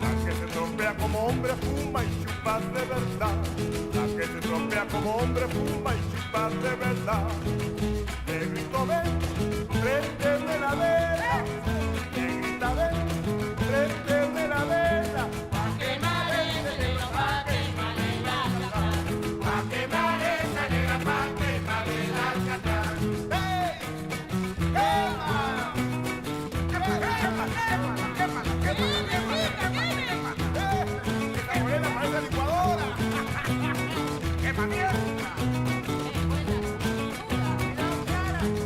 la que se trompea como hombre, fuma y chupa de verdad. La que se trompea como hombre, fuma y chupa de verdad. Negrito, ven, préndeme la vela. Negrita, ven, préndeme la vela. Pa' quemar esa negra, pa' quemarle la cata. Pa' quemar esa negra, pa' quemarle la cata. ¡Hey! ¡Quema!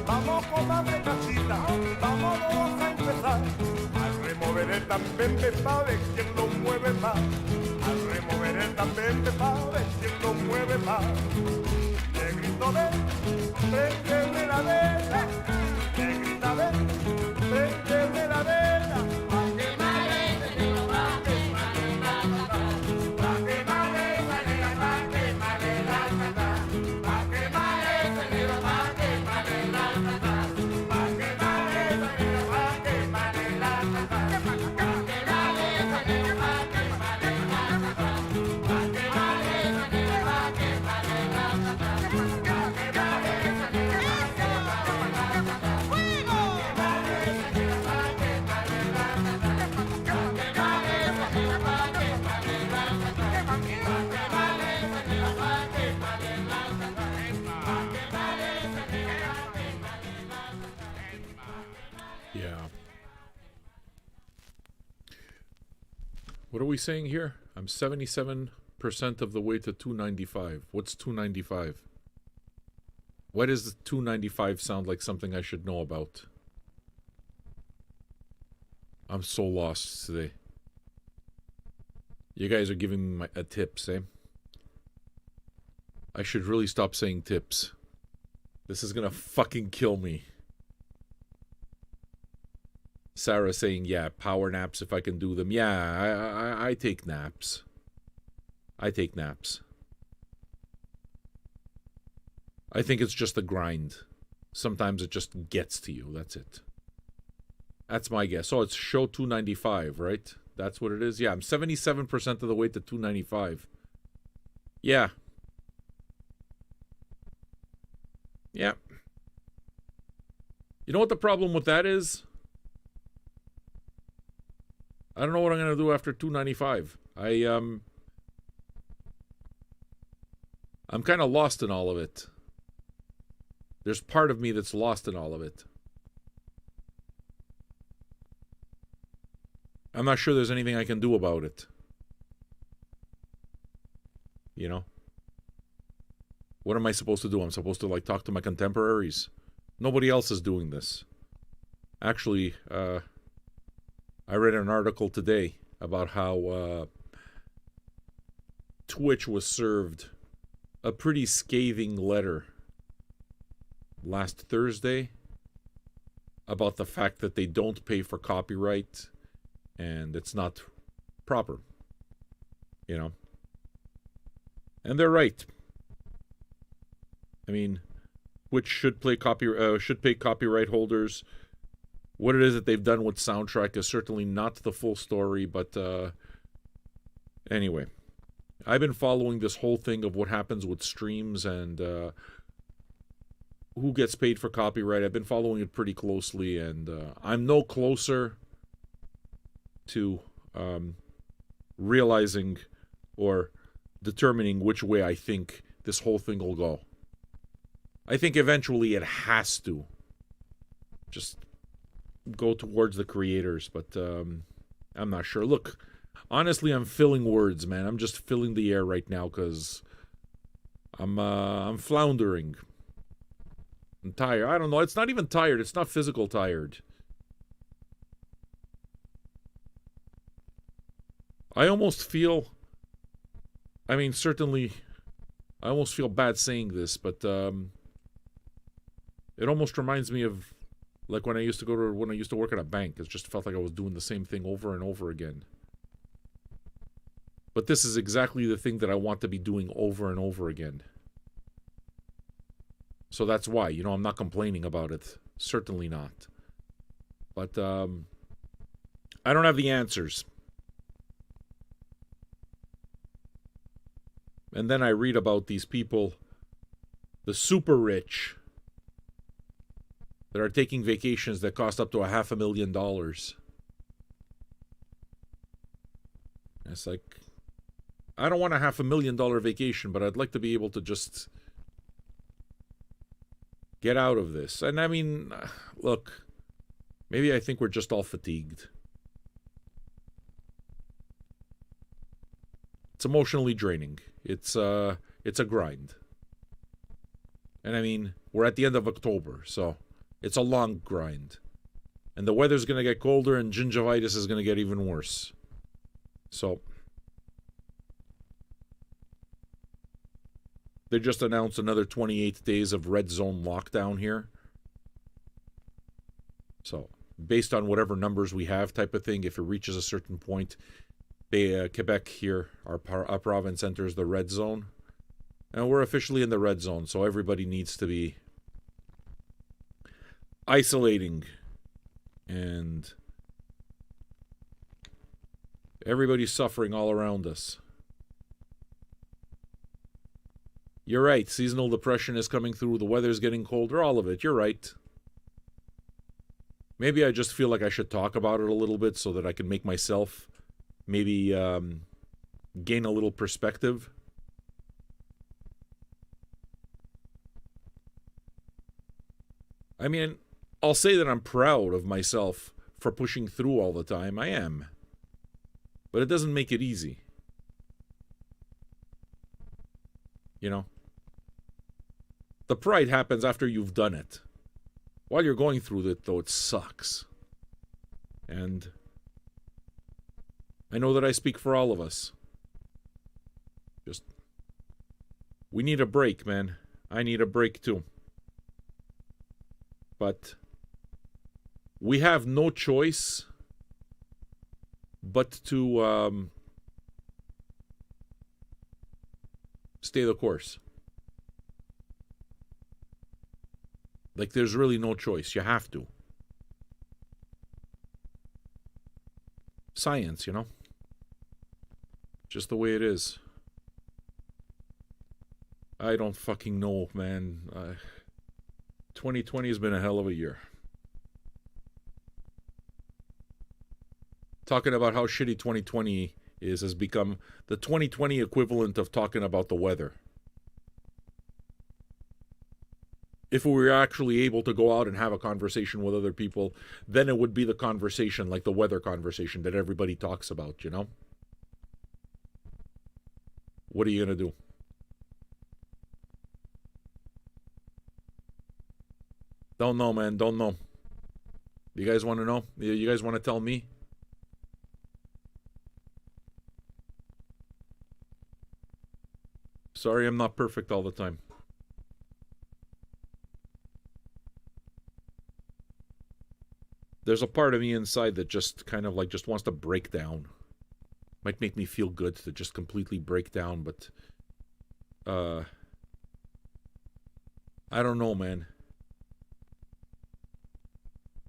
Vamos, comadre cachita, vamos a empezar. Al remover el tambembe pa' ver quién lo mueve más. Al remover el tambembe pa' ver quién lo mueve más. Negrito, ven, préndeme la vela. Negrita, ven, préndeme la vela. Pa' quemar esa negra, pa' quemarle la cata. Pa' quemar esa negra, pa' quemarle la cata. Pa' quemar esa negra, pa' quemarle la cata. Pa' quemar esa negra, pa' Yeah. What are we saying here? I'm 77% of the way to 295. What's 295? Why does 295 sound like something I should know about? I'm so lost today. You guys are giving me a tips, eh? I should really stop saying tips. This is gonna fucking kill me. Sarah saying, yeah, power naps if I can do them. Yeah, I take naps. I take naps. I think it's just the grind. Sometimes it just gets to you. That's it. That's my guess. Oh, it's show 295, right? That's what it is? Yeah, I'm 77% of the way to 295. Yeah. Yeah. You know what the problem with that is? I don't know what I'm going to do after 295. I'm kind of lost in all of it. There's part of me that's lost in all of it. I'm not sure there's anything I can do about it. You know? What am I supposed to do? I'm supposed to, like, talk to my contemporaries? Nobody else is doing this. Actually, I read an article today about how Twitch was served a pretty scathing letter last Thursday about the fact that they don't pay for copyright and it's not proper, you know. And they're right. I mean, Twitch should pay copyright holders. What it is that they've done with Soundtrack is certainly not the full story, but anyway. I've been following this whole thing of what happens with streams and who gets paid for copyright. I've been following it pretty closely, and I'm no closer to realizing or determining which way I think this whole thing will go. I think eventually it has to just go towards the creators, but I'm not sure. Look, honestly, I'm filling words, man. I'm just filling the air right now because I'm floundering. I'm tired. I don't know. It's not even tired. It's not physical tired. I almost feel, I mean, certainly, I almost feel bad saying this, but it almost reminds me of like when I used to work at a bank. It just felt like I was doing the same thing over and over again. But this is exactly the thing that I want to be doing over and over again. So that's why, you know, I'm not complaining about it. Certainly not. But I don't have the answers. And then I read about these people, the super rich, that are taking vacations that cost up to $500,000. It's like, I don't want a $500,000 vacation, but I'd like to be able to just get out of this. And I mean, look, maybe I think we're just all fatigued. It's emotionally draining. It's a grind. And I mean, we're at the end of October, so it's a long grind. And the weather's going to get colder and gingivitis is going to get even worse. So they just announced another 28 days of red zone lockdown here. So based on whatever numbers we have type of thing, if it reaches a certain point, Quebec here, our province enters the red zone. And we're officially in the red zone, so everybody needs to be isolating. And everybody's suffering all around us. You're right, seasonal depression is coming through, the weather's getting colder, all of it, you're right. Maybe I just feel like I should talk about it a little bit so that I can make myself maybe gain a little perspective. I mean, I'll say that I'm proud of myself for pushing through all the time. I am. But it doesn't make it easy. You know? The pride happens after you've done it. While you're going through it, though, it sucks. And I know that I speak for all of us. Just, we need a break, man. I need a break, too. But we have no choice but to stay the course. Like, there's really no choice. You have to. Science, you know? Just the way it is. I don't fucking know, man. 2020 has been a hell of a year. Talking about how shitty 2020 is has become the 2020 equivalent of talking about the weather. If we were actually able to go out and have a conversation with other people, then it would be the conversation, like the weather conversation that everybody talks about, you know? What are you going to do? Don't know, man. Don't know. You guys want to know? You guys want to tell me? Sorry, I'm not perfect all the time. There's a part of me inside that just kind of like just wants to break down. Might make me feel good to just completely break down, but I don't know, man.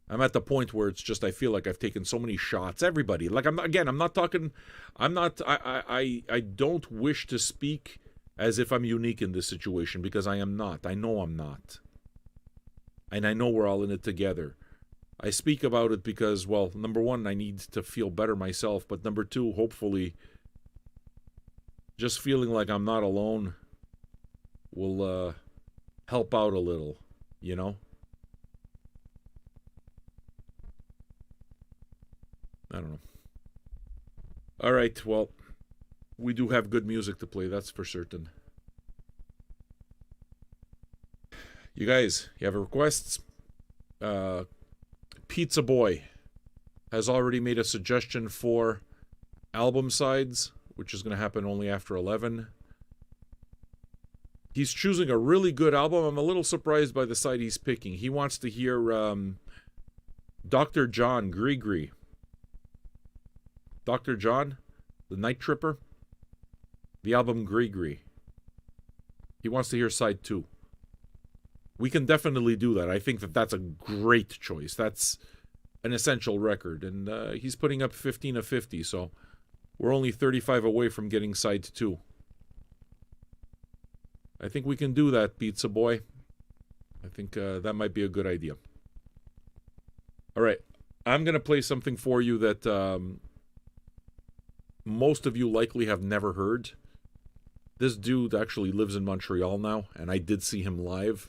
I'm at the point where it's just I feel like I've taken so many shots. Everybody, like I don't wish to speak as if I'm unique in this situation, because I am not. I know I'm not. And I know we're all in it together. I speak about it because, well, number one, I need to feel better myself, but number two, hopefully, just feeling like I'm not alone will help out a little, you know? I don't know. All right, well, we do have good music to play, that's for certain. You guys, you have requests? Pizza Boy has already made a suggestion for album sides, which is going to happen only after 11. He's choosing a really good album. I'm a little surprised by the side he's picking. He wants to hear Dr. John, Gree. Dr. John, the Night Tripper, the album Gree. He wants to hear side 2. We can definitely do that. I think that that's a great choice. That's an essential record. And he's putting up 15 of 50, so we're only 35 away from getting side 2. I think we can do that, Pizza Boy. I think that might be a good idea. All right. I'm going to play something for you that most of you likely have never heard. This dude actually lives in Montreal now, and I did see him live.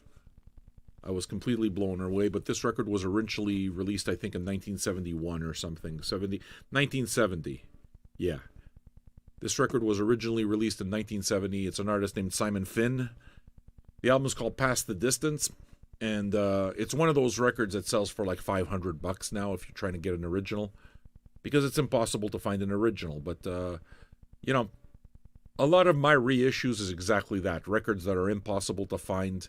I was completely blown away, but this record was originally released, I think, in 1971 or something. 1970. Yeah. This record was originally released in 1970. It's an artist named Simon Finn. The album is called Past the Distance, and it's one of those records that sells for like $500 now if you're trying to get an original, because it's impossible to find an original. But, you know, a lot of my reissues is exactly that. Records that are impossible to find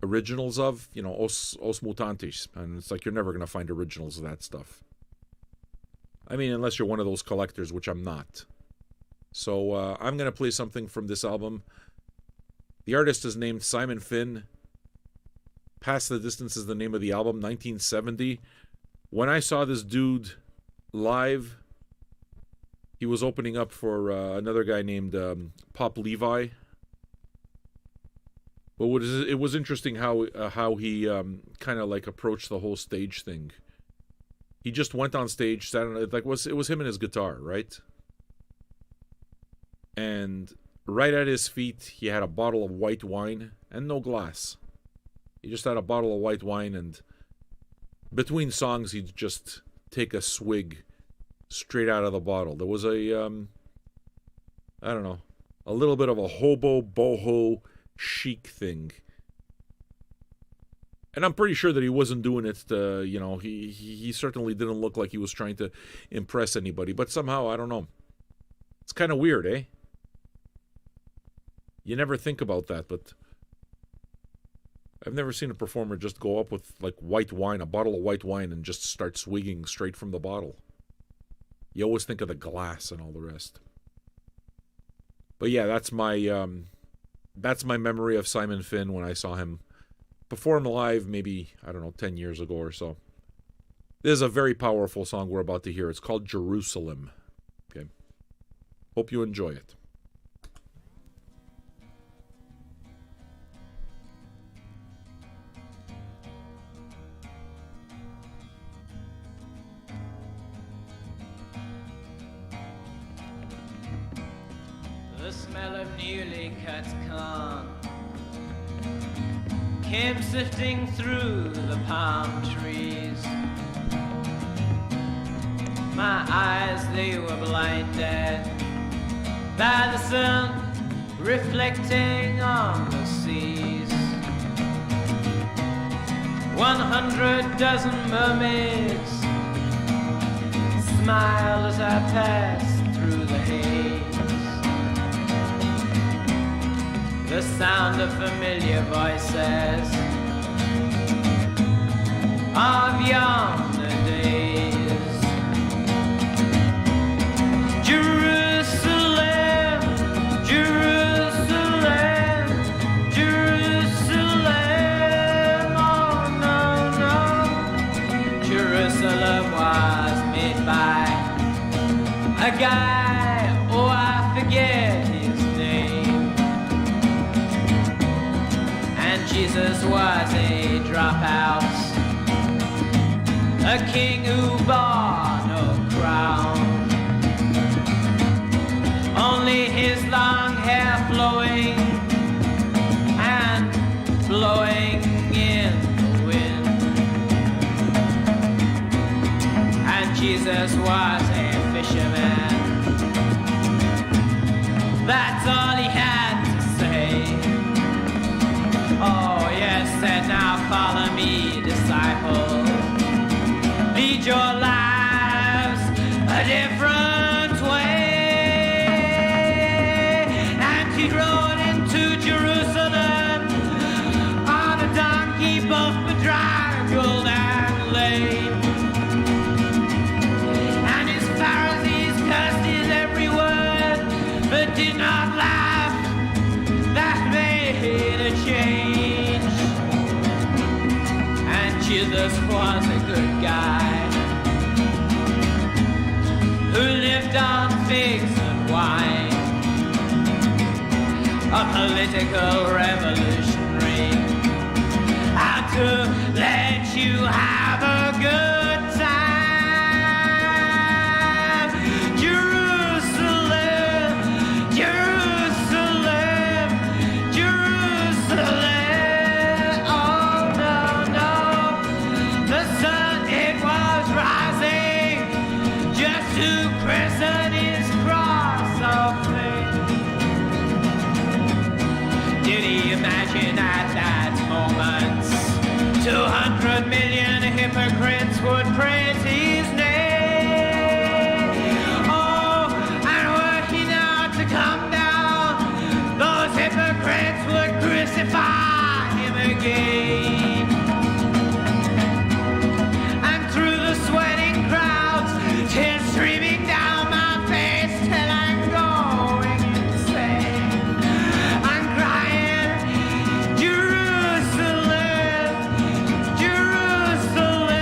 originals of, you know, os mutantes, and it's like you're never going to find originals of that stuff. I mean, unless you're one of those collectors, which I'm not. So I'm going to play something from this album. The artist is named Simon Finn. Past the Distance is the name of the album, 1970. When I saw this dude live, he was opening up for another guy named Pop Levi. But it was interesting how he kind of like approached the whole stage thing. He just went on stage, sat on it was him and his guitar, right? And right at his feet, he had a bottle of white wine and no glass. He just had a bottle of white wine, and between songs, he'd just take a swig straight out of the bottle. There was a, I don't know, a little bit of a hobo, boho, chic thing. And I'm pretty sure that he wasn't doing it to, you know, he certainly didn't look like he was trying to impress anybody. But somehow, I don't know. It's kind of weird, eh? You never think about that, but I've never seen a performer just go up with, like, white wine, a bottle of white wine, and just start swigging straight from the bottle. You always think of the glass and all the rest. But yeah, that's my memory of Simon Finn when I saw him perform live maybe, I don't know, 10 years ago or so. This is a very powerful song we're about to hear. It's called Jerusalem. Okay. Hope you enjoy it. The smell of newly cut corn came sifting through the palm trees. My eyes, they were blinded by the sun reflecting on the seas. 100 dozen mermaids smiled as I passed through the haze. The sound of familiar voices of yonder days. Jerusalem, Jerusalem, Jerusalem, oh no, no. Jerusalem was made by a guy, oh I forget his name. Jesus was a dropout, a king who bore no crown. Only his long hair flowing and blowing in the wind. And Jesus was a fisherman. That's all he had to say. Oh yes, and now follow me, disciples. Lead your lives a different way. And he rode into Jerusalem on a donkey, both bedraggled and lame. And his Pharisees cursed his every word, but did not laugh. That made a change. Jesus was a good guy who lived on figs and wine, a political revolutionary, how to let you have a good time. Jerusalem, Jerusalem, Jerusalem. To christen his cross of flame. Did he imagine at that moment 200 million hypocrites would praise his name? Oh, and were he now to come down, those hypocrites would crucify him again. And through the sweating crowds, tears streaming down my face till I'm going insane. I'm crying, Jerusalem, Jerusalem,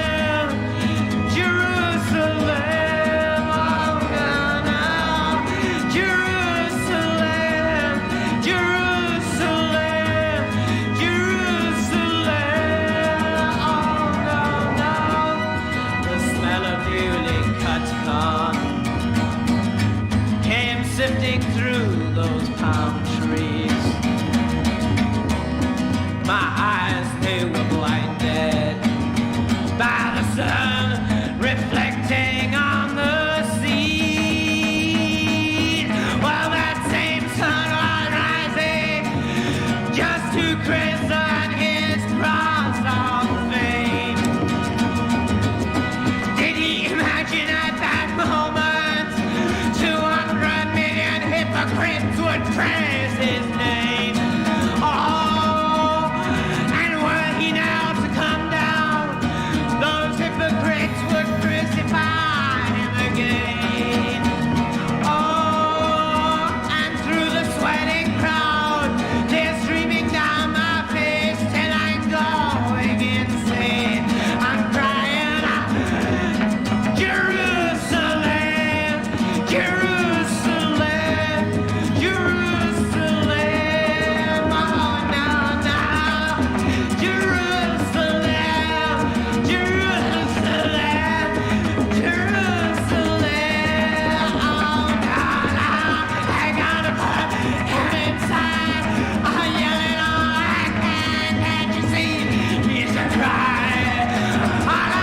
Jerusalem. by the sun reflecting on the sea. While that same sun was rising just to christen his cross of fame. Did he imagine at that moment 200 million hypocrites would praise his name? Oh, and were he now to come down, those hypocrites would crucify him again. Oh, and through the sweating crowd, they're streaming down my face till I'm going insane. I'm crying out, Jerusalem, Jerusalem, Jerusalem, oh no, no, Jerusalem, Jerusalem, Jerusalem, oh no, no, I gotta put him inside, I'm yelling all I can, can't you see, he's a crying, oh no,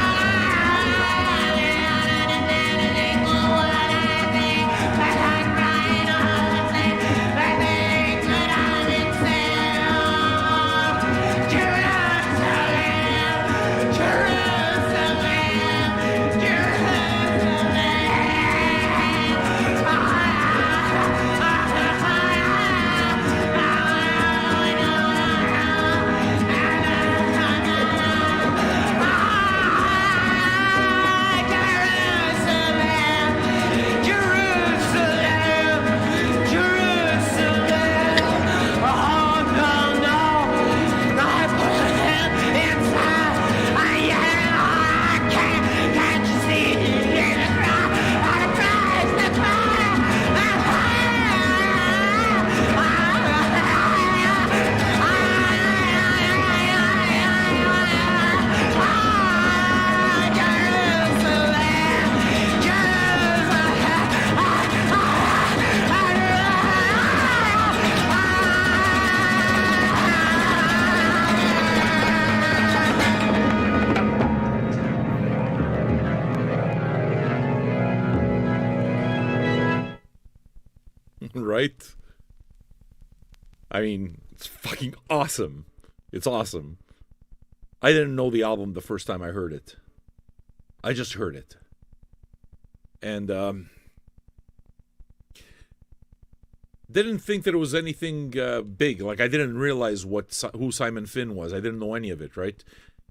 Right? I mean, it's fucking awesome. It's awesome. I didn't know the album the first time I heard it. I just heard it. And didn't think that it was anything big. Like, I didn't realize who Simon Finn was. I didn't know any of it, right?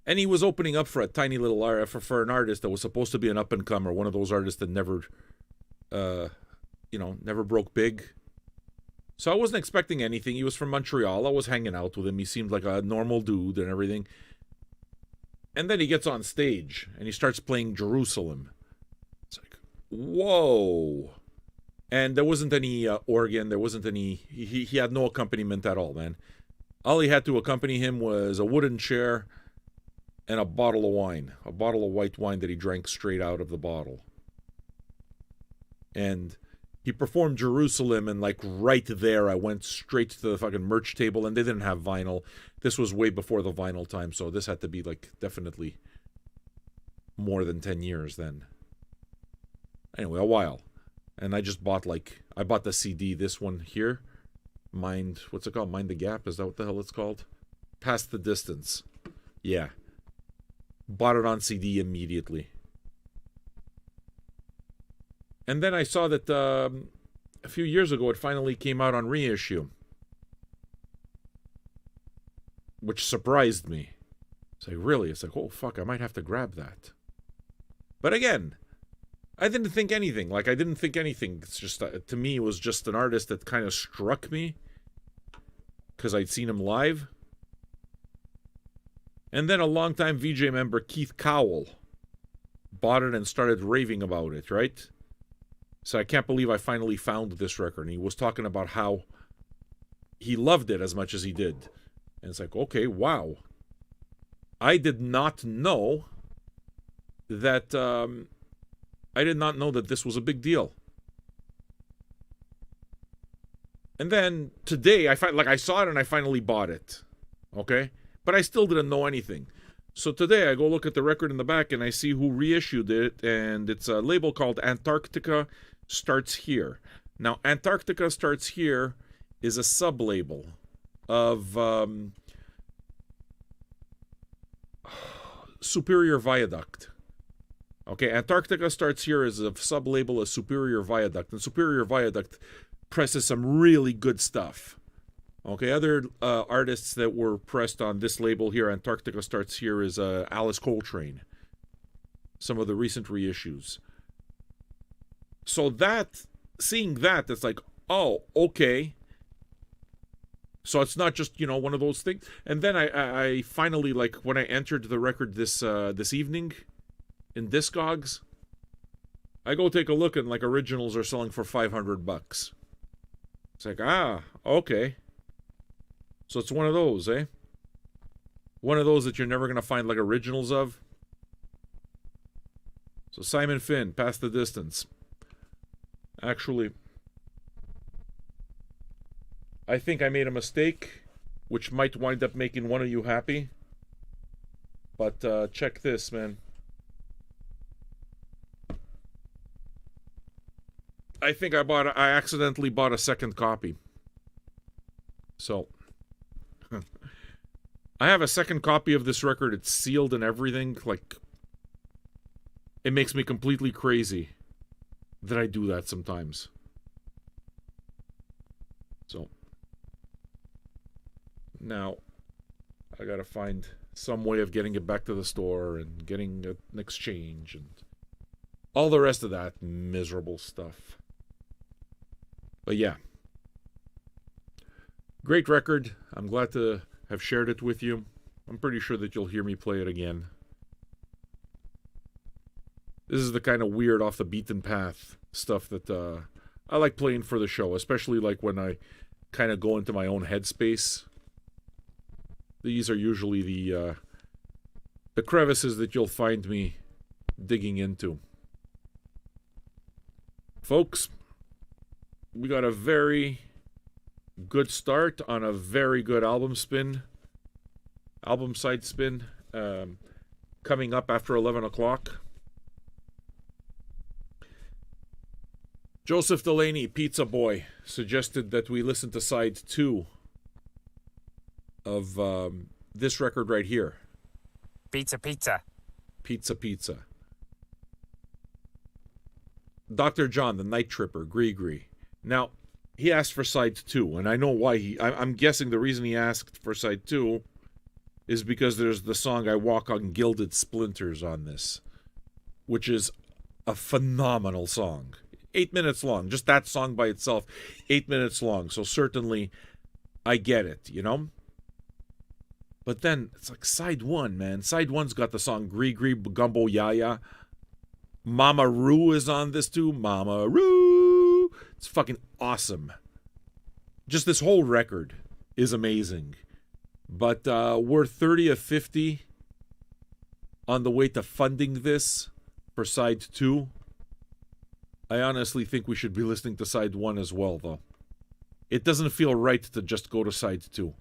And he was opening up for a tiny little for an artist that was supposed to be an up-and-comer, one of those artists that never never broke big. So I wasn't expecting anything. He was from Montreal. I was hanging out with him. He seemed like a normal dude and everything. And then he gets on stage and he starts playing Jerusalem. It's like, whoa. And there wasn't any organ. There wasn't any... He had no accompaniment at all, man. All he had to accompany him was a wooden chair and a bottle of wine. A bottle of white wine that he drank straight out of the bottle. And he performed Jerusalem, and like right there, I went straight to the fucking merch table, and they didn't have vinyl. This was way before the vinyl time, so this had to be like definitely more than 10 years then. Anyway, a while. And I just bought I bought the CD, this one here. What's it called? Mind the Gap? Is that what the hell it's called? Past the Distance. Yeah. Bought it on CD immediately. And then I saw that a few years ago it finally came out on reissue. Which surprised me. It's like, really? It's like, oh, fuck, I might have to grab that. But again, I didn't think anything. I didn't think anything. It's just, to me, it was just an artist that kind of struck me. Because I'd seen him live. And then a longtime VJ member, Keith Cowell, bought it and started raving about it, right? So I can't believe I finally found this record. And he was talking about how he loved it as much as he did. And it's like, okay, wow. I did not know that this was a big deal. And then today I saw it and I finally bought it. Okay? But I still didn't know anything. So today I go look at the record in the back and I see who reissued it, and it's a label called Antarctica Starts Here. Now, Antarctica Starts Here is a sub-label of Superior Viaduct. Okay, Antarctica Starts Here is a sub-label of Superior Viaduct, and Superior Viaduct presses some really good stuff. Okay, other artists that were pressed on this label here, Antarctica Starts Here, is Alice Coltrane. Some of the recent reissues. So that, seeing that, it's like, oh, okay. So it's not just, one of those things. And then I finally, like, when I entered the record this evening in Discogs, I go take a look and, like, originals are selling for $500. It's like, okay. So it's one of those, eh? One of those that you're never going to find, like, originals of. So Simon Finn, Pass the Distance. Actually, I think I made a mistake, which might wind up making one of you happy. But check this, man. I think I accidentally bought a second copy. So, I have a second copy of this record. It's sealed and everything. Like, it makes me completely crazy that I do that sometimes. So, now, I gotta find some way of getting it back to the store and getting an exchange and all the rest of that miserable stuff. But yeah. Great record. I'm glad to have shared it with you. I'm pretty sure that you'll hear me play it again. This is the kind of weird off the beaten path stuff that I like playing for the show, especially like when I kind of go into my own headspace. These are usually the crevices that you'll find me digging into. Folks, we got a very good start on a very good album side spin, coming up after 11 o'clock. Joseph Delaney, Pizza Boy, suggested that we listen to side 2 of this record right here. Pizza, pizza. Pizza, pizza. Dr. John, the Night Tripper, Gree. Now, he asked for side 2, and I know why I'm guessing the reason he asked for side 2 is because there's the song I Walk on Gilded Splinters on this, which is a phenomenal song. 8 minutes long. Just that song by itself, 8 minutes long. So certainly, I get it, But then, it's like side 1, man. Side 1's got the song Gree Gumbo Yaya. Mama Roo is on this too. Mama Roo! It's fucking awesome. Just this whole record is amazing. But we're 30 of 50 on the way to funding this for side 2. I honestly think we should be listening to side 1 as well, though. It doesn't feel right to just go to side 2.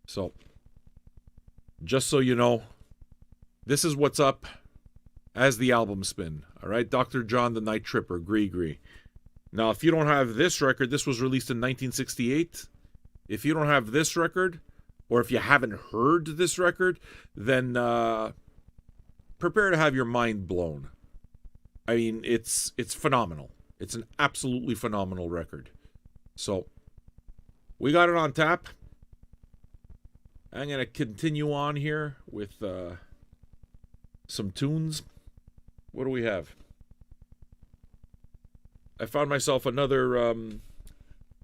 So, just so you know, this is what's up as the album spin. All right, Dr. John, the Night Tripper, Gree. Now, if you don't have this record, this was released in 1968. If you don't have this record, or if you haven't heard this record, then prepare to have your mind blown. I mean, it's phenomenal. It's an absolutely phenomenal record. So, we got it on tap. I'm going to continue on here with some tunes. What do we have? I found myself another,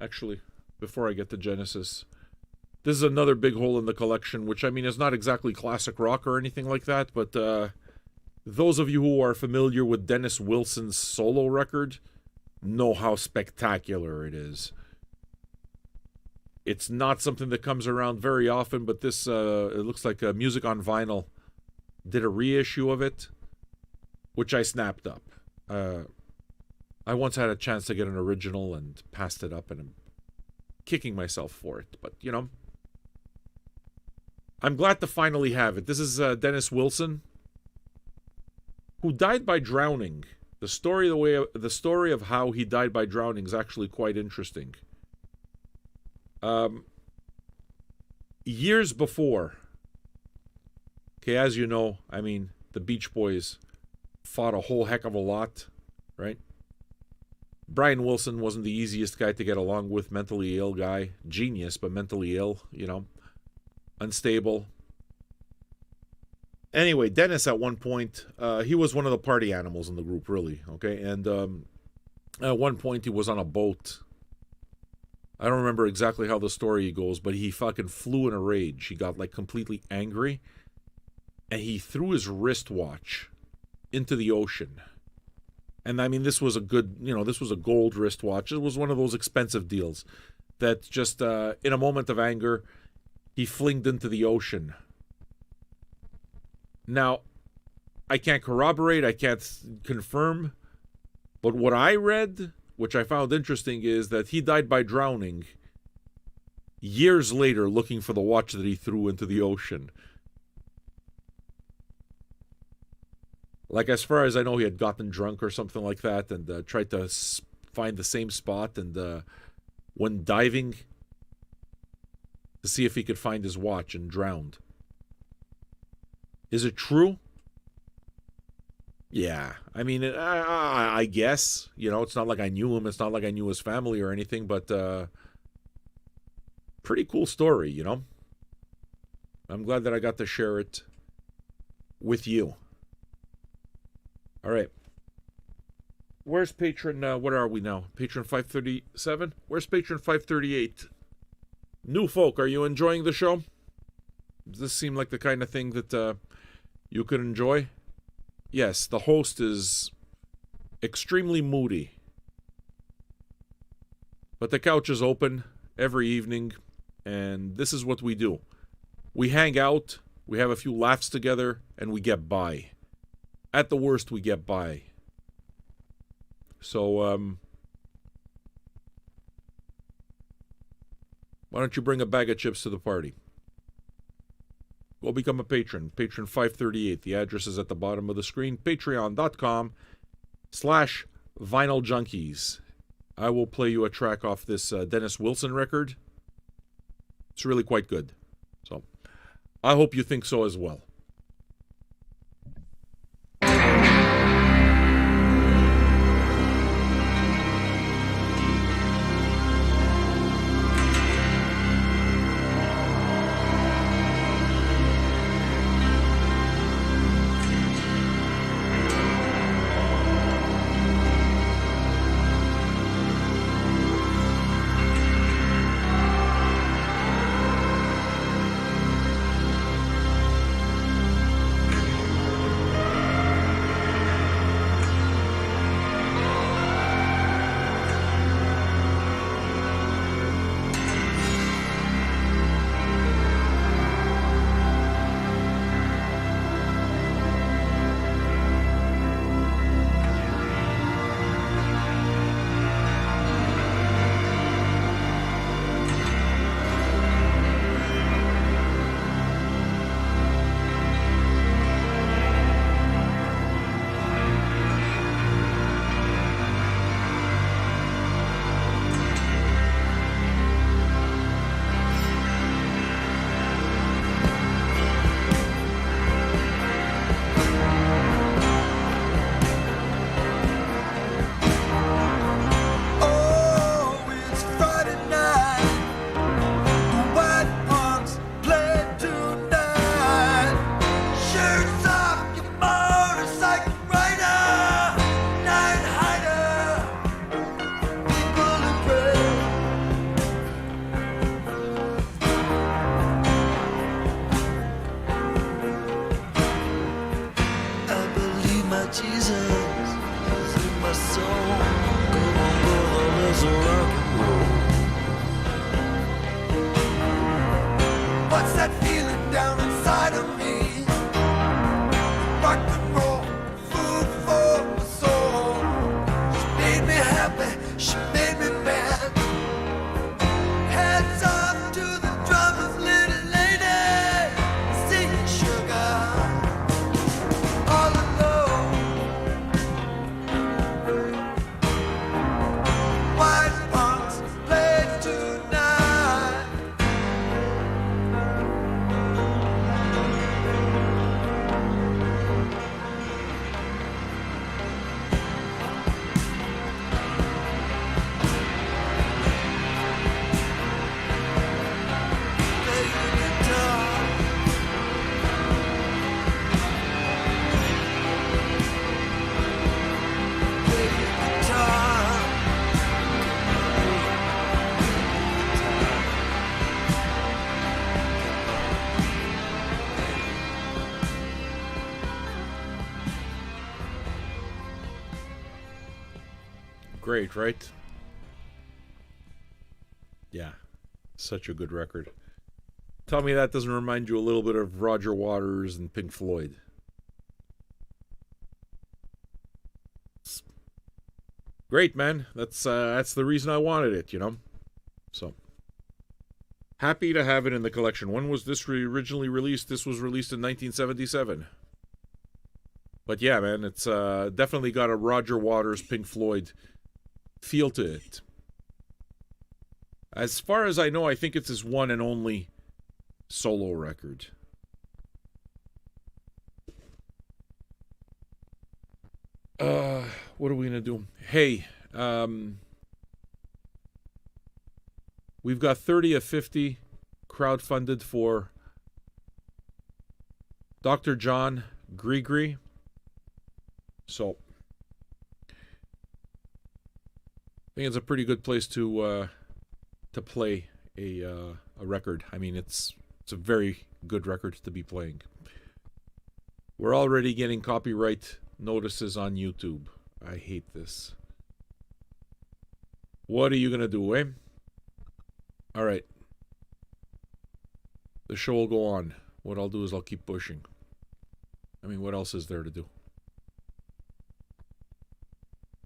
actually, before I get to Genesis, this is another big hole in the collection, which, I mean, is not exactly classic rock or anything like that, but those of you who are familiar with Dennis Wilson's solo record know how spectacular it is. It's not something that comes around very often, but this, it looks like Music on Vinyl did a reissue of it, which I snapped up. I once had a chance to get an original and passed it up, and I'm kicking myself for it. But, I'm glad to finally have it. This is Dennis Wilson, who died by drowning. The story of how he died by drowning is actually quite interesting. Years before, okay, as you know, I mean, the Beach Boys fought a whole heck of a lot, right? Brian Wilson wasn't the easiest guy to get along with, mentally ill guy, genius, but mentally ill, you know, unstable. Anyway, Dennis at one point, he was one of the party animals in the group, really, okay? And at one point he was on a boat. I don't remember exactly how the story goes, but he fucking flew in a rage. He got like completely angry, and he threw his wristwatch into the ocean. And I mean, this was a good, you know, this was a gold wristwatch. It was one of those expensive deals that just, in a moment of anger, he flinged into the ocean. Now, I can't corroborate, I can't confirm, but what I read, which I found interesting, is that he died by drowning years later looking for the watch that he threw into the ocean. Like, as far as I know, he had gotten drunk or something like that and tried to find the same spot, and when diving to see if he could find his watch, and drowned. Is it true? Yeah. I mean, I guess. You know, it's not like I knew him. It's not like I knew his family or anything, but pretty cool story, you know? I'm glad that I got to share it with you. All right. Where's patron, what are we now? Patron 537? Where's patron 538? New folk, are you enjoying the show? Does this seem like the kind of thing that you could enjoy? Yes, the host is extremely moody. But the couch is open every evening, and this is what we do. We hang out, we have a few laughs together, and we get by. At the worst, we get by. So, why don't you bring a bag of chips to the party? Go become a patron. Patron 538. The address is at the bottom of the screen. Patreon.com/VinylJunkies. I will play you a track off this Dennis Wilson record. It's really quite good. So, I hope you think so as well. Great, right? Yeah. Such a good record. Tell me that doesn't remind you a little bit of Roger Waters and Pink Floyd. Great, man. That's the reason I wanted it, you know? So, happy to have it in the collection. When was this originally released? This was released in 1977. But yeah, man, it's definitely got a Roger Waters, Pink Floyd feel to it. As far as I know, I think it's his one and only solo record. What are we gonna do? Hey, we've got 30 of 50 crowdfunded for Dr. John Grigri. So I think it's a pretty good place to play a record. I mean, it's a very good record to be playing. We're already getting copyright notices on YouTube. I hate this. What are you gonna do, eh? All right. The show will go on. What I'll do is I'll keep pushing. I mean, what else is there to do?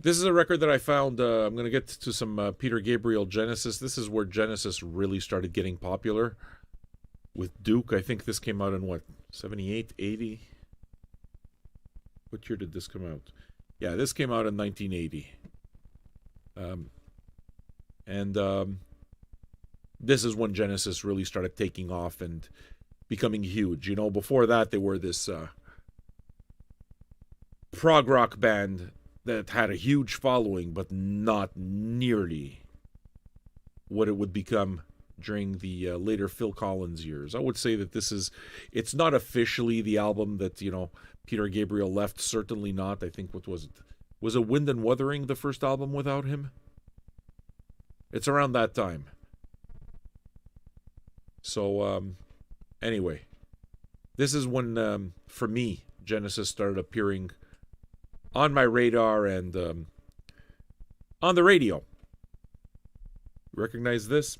This is a record that I found. I'm going to get to some Peter Gabriel Genesis. This is where Genesis really started getting popular with Duke. I think this came out in, what, 78, 80? What year did this come out? Yeah, this came out in 1980. This is when Genesis really started taking off and becoming huge. You know, before that, they were this prog rock band that had a huge following, but not nearly what it would become during the later Phil Collins years. I would say that it's not officially the album that, you know, Peter Gabriel left. Certainly not. I think, what was it? Was it Wind and Wuthering, the first album without him? It's around that time. So, anyway, this is when, for me, Genesis started appearing on my radar and on the radio. Recognize this?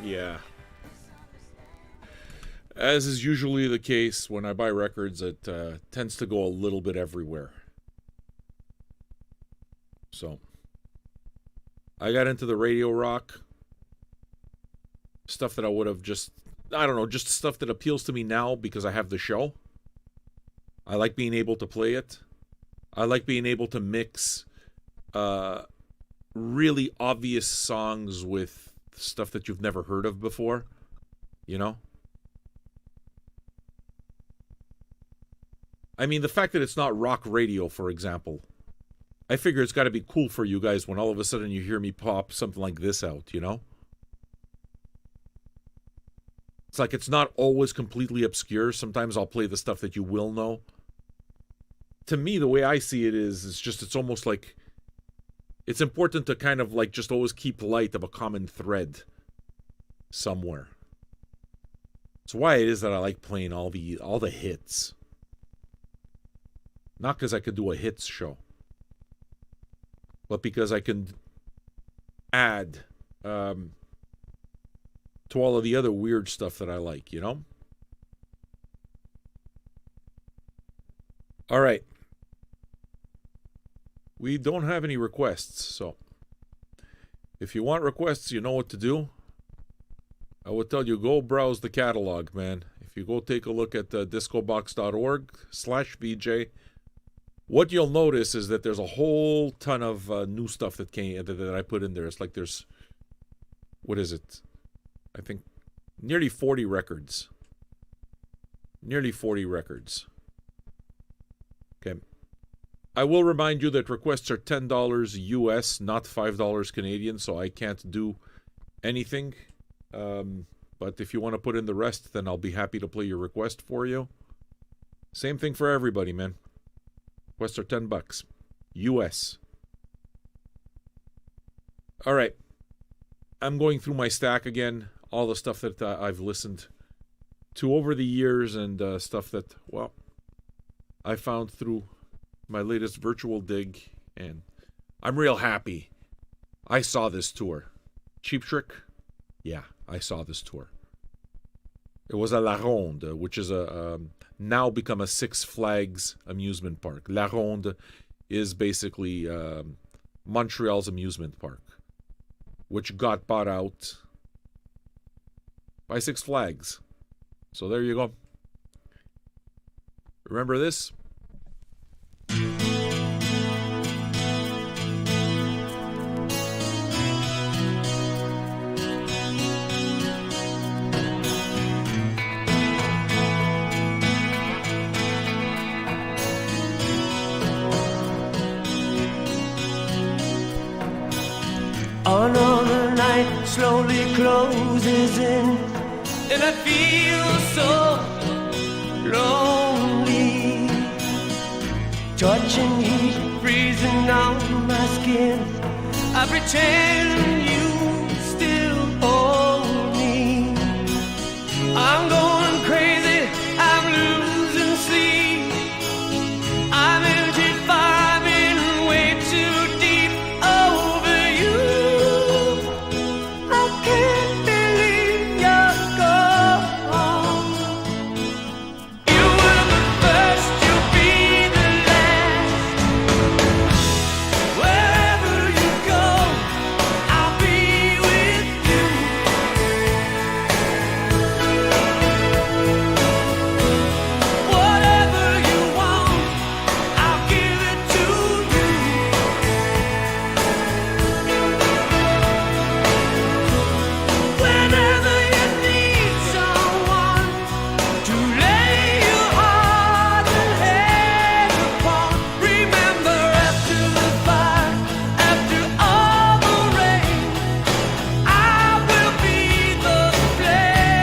Yeah. As is usually the case when I buy records, it tends to go a little bit everywhere. So, I got into the radio rock. Stuff that I would have just stuff that appeals to me now because I have the show. I like being able to play it. I like being able to mix really obvious songs with stuff that you've never heard of before. You know? I mean, the fact that it's not rock radio, for example, I figure it's got to be cool for you guys when all of a sudden you hear me pop something like this out, you know? It's like it's not always completely obscure. Sometimes I'll play the stuff that you will know. To me, the way I see it is, it's almost like it's important to kind of like just always keep light of a common thread somewhere. It's why it is that I like playing all the hits. Not because I could do a hits show, but because I can add to all of the other weird stuff that I like, you know? All right. We don't have any requests, so if you want requests, you know what to do. I would tell you, go browse the catalog, man. If you go take a look at discobox.org/VJ, what you'll notice is that there's a whole ton of new stuff that I put in there. It's like there's, what is it? I think nearly 40 records. Nearly 40 records. Okay. I will remind you that requests are $10 US, not $5 Canadian, so I can't do anything. But if you want to put in the rest, then I'll be happy to play your request for you. Same thing for everybody, man. Requests are $10 US. All right. I'm going through my stack again. All the stuff that I've listened to over the years and stuff that, well, I found through my latest virtual dig. And I'm real happy. I saw this tour. Cheap Trick? Yeah, I saw this tour. It was at La Ronde, which is now become a Six Flags amusement park. La Ronde is basically Montreal's amusement park, which got bought out by Six Flags. So there you go. Remember this? Another night slowly closes in, and I feel so lonely. Touching heat freezing on my skin. I pretend you still hold me. I'm going crazy, I'm losing sleep. I'm empty, firing way too deep over you. I can't believe you're gone. You were the first, you'll be the last. Wherever you go, I'll be with you. Whatever you want, I'll give it to you. Whenever you need someone to lay your heart and head upon, remember after the fire, after all the rain, I will be the flame.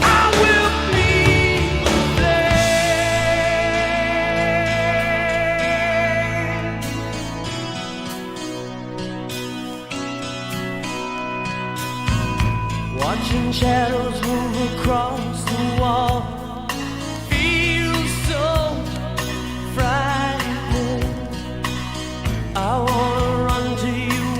I will be the flame. Watching shadows move across the wall feels so frightening. I wanna run to you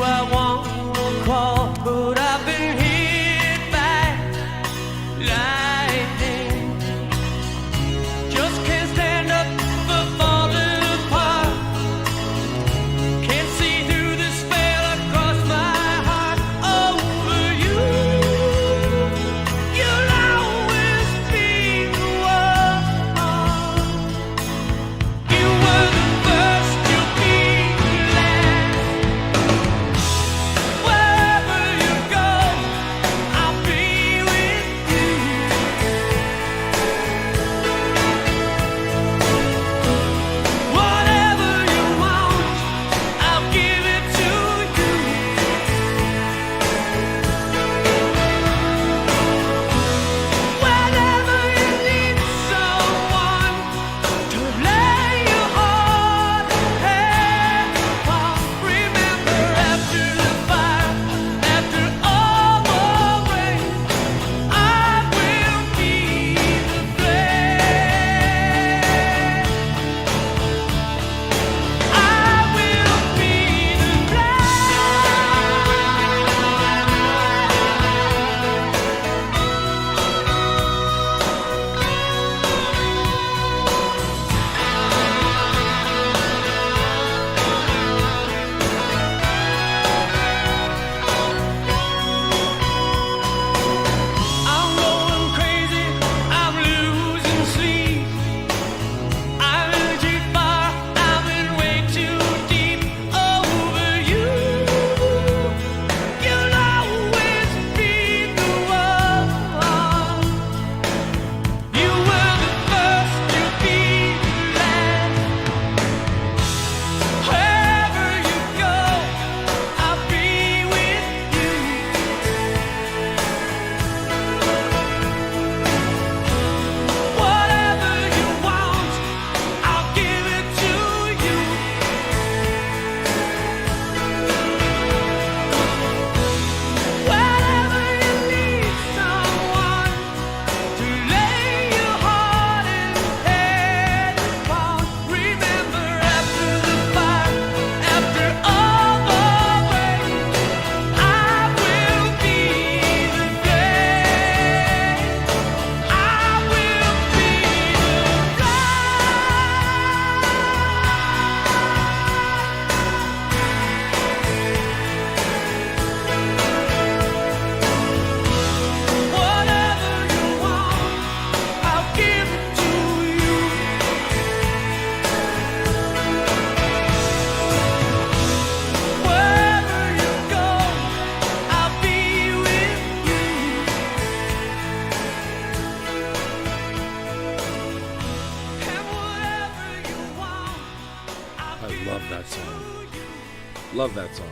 Love that song.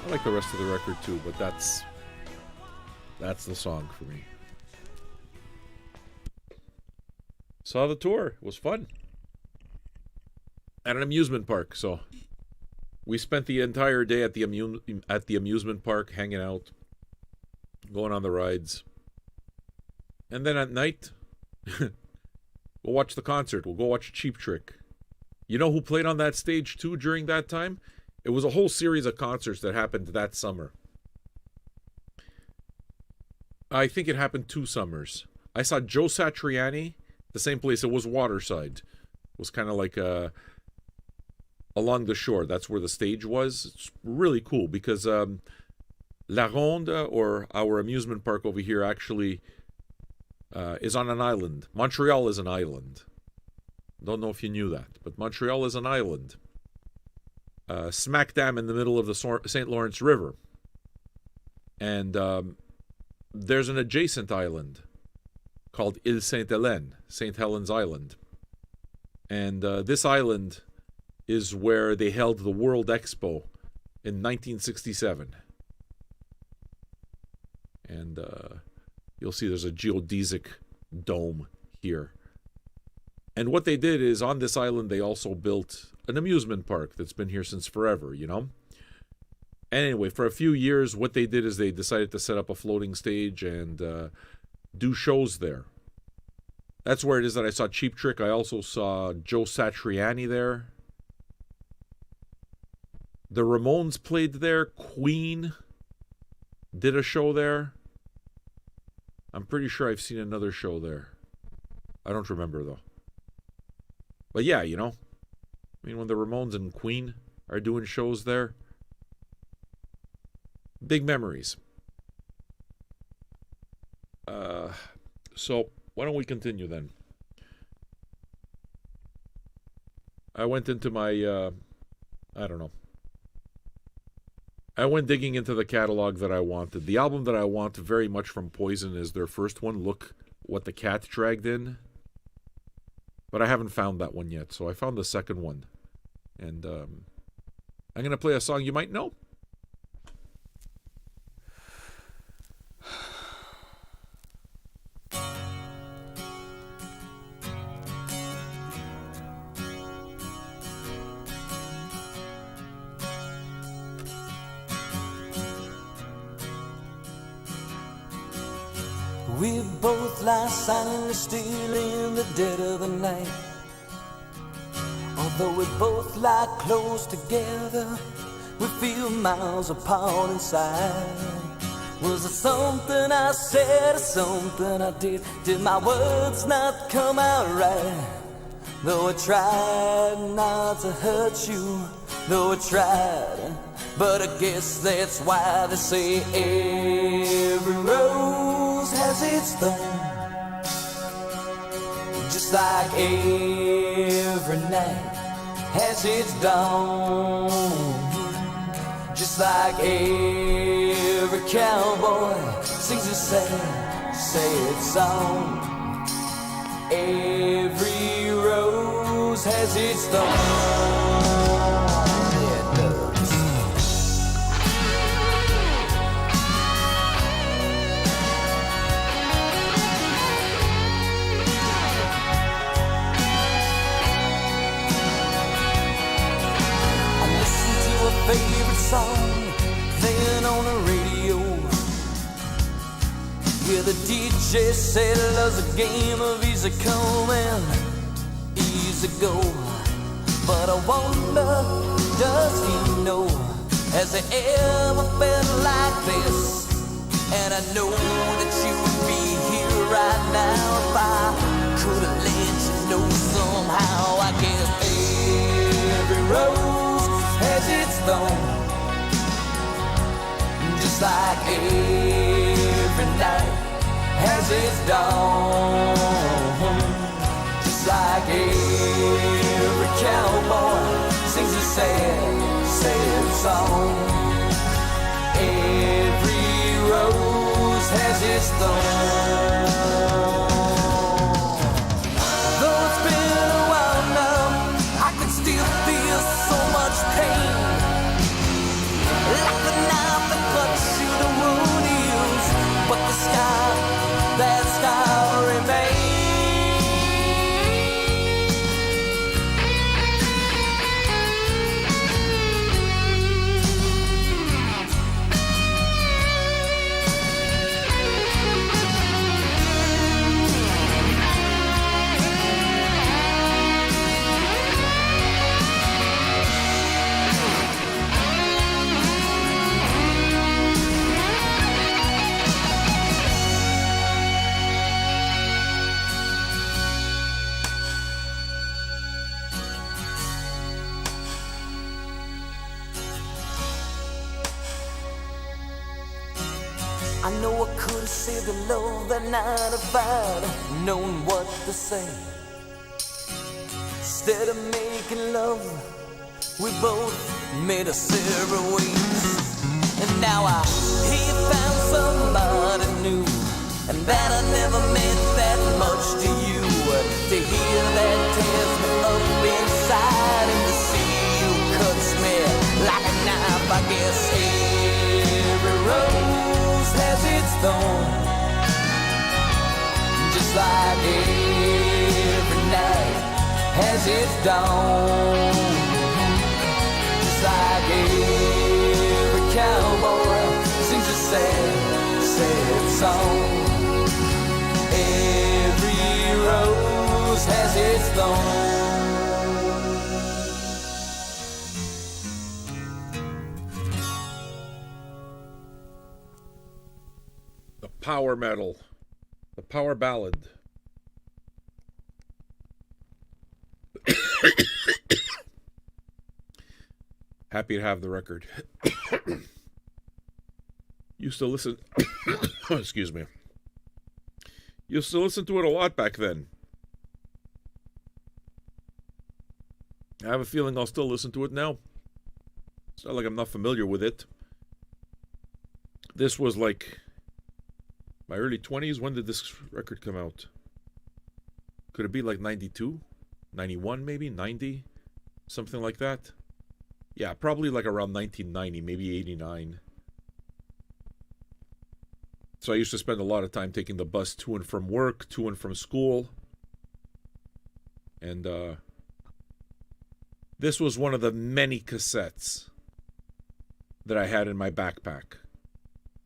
I like the rest of the record too, but that's the song for me. Saw the tour. It was fun. At an amusement park, so we spent the entire day at the amusement park hanging out, going on the rides. And then at night, we'll watch the concert. We'll go watch Cheap Trick. You know who played on that stage too during that time? It was a whole series of concerts that happened that summer. I think it happened 2 summers. I saw Joe Satriani, the same place. It was Waterside. It was kind of like along the shore. That's where the stage was. It's really cool because La Ronde, or our amusement park over here, actually is on an island. Montreal is an island. Don't know if you knew that, but Montreal is an island. Smack dab in the middle of the St. Lawrence River. And there's an adjacent island called Ile Sainte-Hélène, St. Helens Island. And this island is where they held the World Expo in 1967. And you'll see there's a geodesic dome here. And what they did is, on this island, they also built an amusement park that's been here since forever, you know? Anyway, for a few years, what they did is they decided to set up a floating stage and do shows there. That's where it is that I saw Cheap Trick. I also saw Joe Satriani there. The Ramones played there. Queen did a show there. I'm pretty sure I've seen another show there. I don't remember, though. But yeah, you know. I mean, when the Ramones and Queen are doing shows there, big memories. So, why don't we continue then? I went into my, I don't know. I went digging into the catalog that I wanted. The album that I want very much from Poison is their first one, Look What the Cat Dragged In. But I haven't found that one yet, so I found the second one. And I'm going to play a song you might know. We both lie silently still in the dead of the night. Although we both lie close together, we feel miles apart inside. Was it something I said or something I did? Did my words not come out right? Though I tried not to hurt you, though I tried, but I guess that's why they say every rose has its thorn. Just like every night has its dawn. Just like every cowboy sings a sad, sad song. Every rose has its thorn. Favorite song playing on the radio. Yeah, the DJ said love's a game of easy come and easy go. But I wonder, does he know, has he ever felt like this? And I know that you would be here right now if I could have let you know somehow. I guess every rose has its thorn. Just like every night has its dawn. Just like every cowboy sings a sad, sad song. Every rose has its thorn. Though it's been a while now, I can still feel I know I could have saved the love that night if I'd known what to say. Instead of making love, we both made us separate ways. And now I hear you found somebody new, and that I never meant that much to you. To hear that tears me up inside, and to see you cuts me like a knife. I guess every rose has its thorn, just like every night has its dawn. Just like every cowboy sings a sad, sad song. Every rose has its thorn. The power metal. The power ballad. Happy to have the record. Used to listen. Excuse me. Used to listen to it a lot back then. I have a feeling I'll still listen to it now. It's not like I'm not familiar with it. This was like my early 20s. When did this record come out? Could it be like 92? 91 maybe? 90? Something like that? Yeah, probably like around 1990, maybe 89. So I used to spend a lot of time taking the bus to and from work, to and from school. And this was one of the many cassettes that I had in my backpack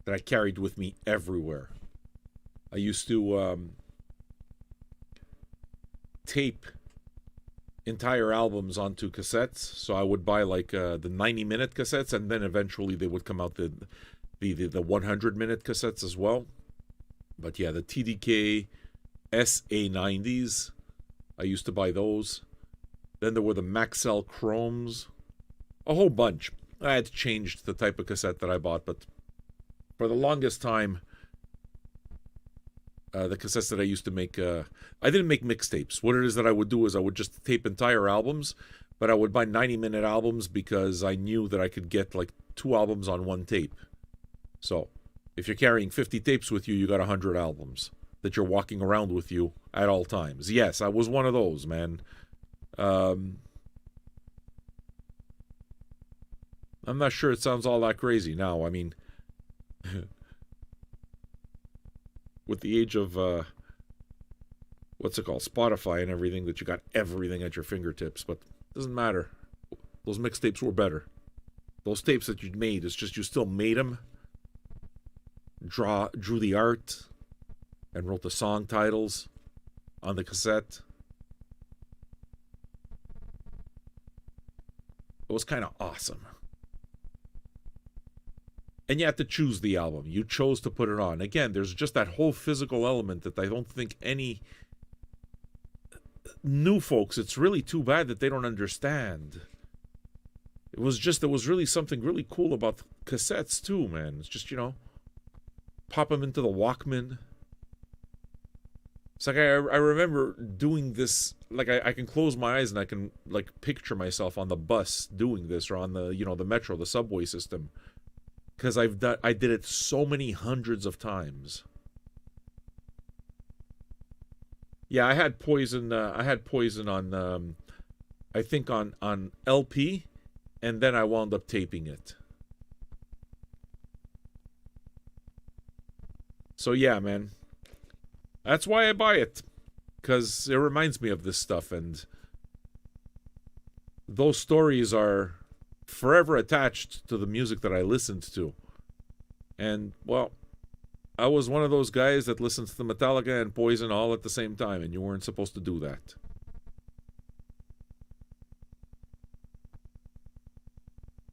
that I carried with me everywhere. I used to tape entire albums onto cassettes, so I would buy like the 90-minute cassettes, and then eventually they would come out the 100-minute cassettes as well. But yeah, the TDK SA90s, I used to buy those. Then there were the Maxell Chromes, a whole bunch. I had changed the type of cassette that I bought, but for the longest time, the cassettes that I used to make, I didn't make mixtapes. What it is that I would do is I would just tape entire albums, but I would buy 90-minute albums because I knew that I could get like 2 albums on one tape. So if you're carrying 50 tapes with you, you got 100 albums that you're walking around with you at all times. Yes, I was one of those, man. I'm not sure it sounds all that crazy now. I mean, with the age of, what's it called, Spotify and everything, that you got everything at your fingertips, but it doesn't matter. Those mixtapes were better. Those tapes that you made, it's just you still made them, drew the art, and wrote the song titles on the cassette. It was kind of awesome. And you had to choose the album. You chose to put it on. Again, there's just that whole physical element that I don't think any new folks, it's really too bad that they don't understand. It was really something really cool about cassettes too, man. It's just, pop them into the Walkman. It's like I remember doing this, like I can close my eyes and I can like picture myself on the bus doing this, or on the, the metro, the subway system. Because I did it so many hundreds of times. Yeah, I had Poison on, I think on LP, and then I wound up taping it. So yeah, man, that's why I buy it, because it reminds me of this stuff, and those stories are forever attached to the music that I listened to. And, well, I was one of those guys that listens to Metallica and Poison all at the same time, and you weren't supposed to do that.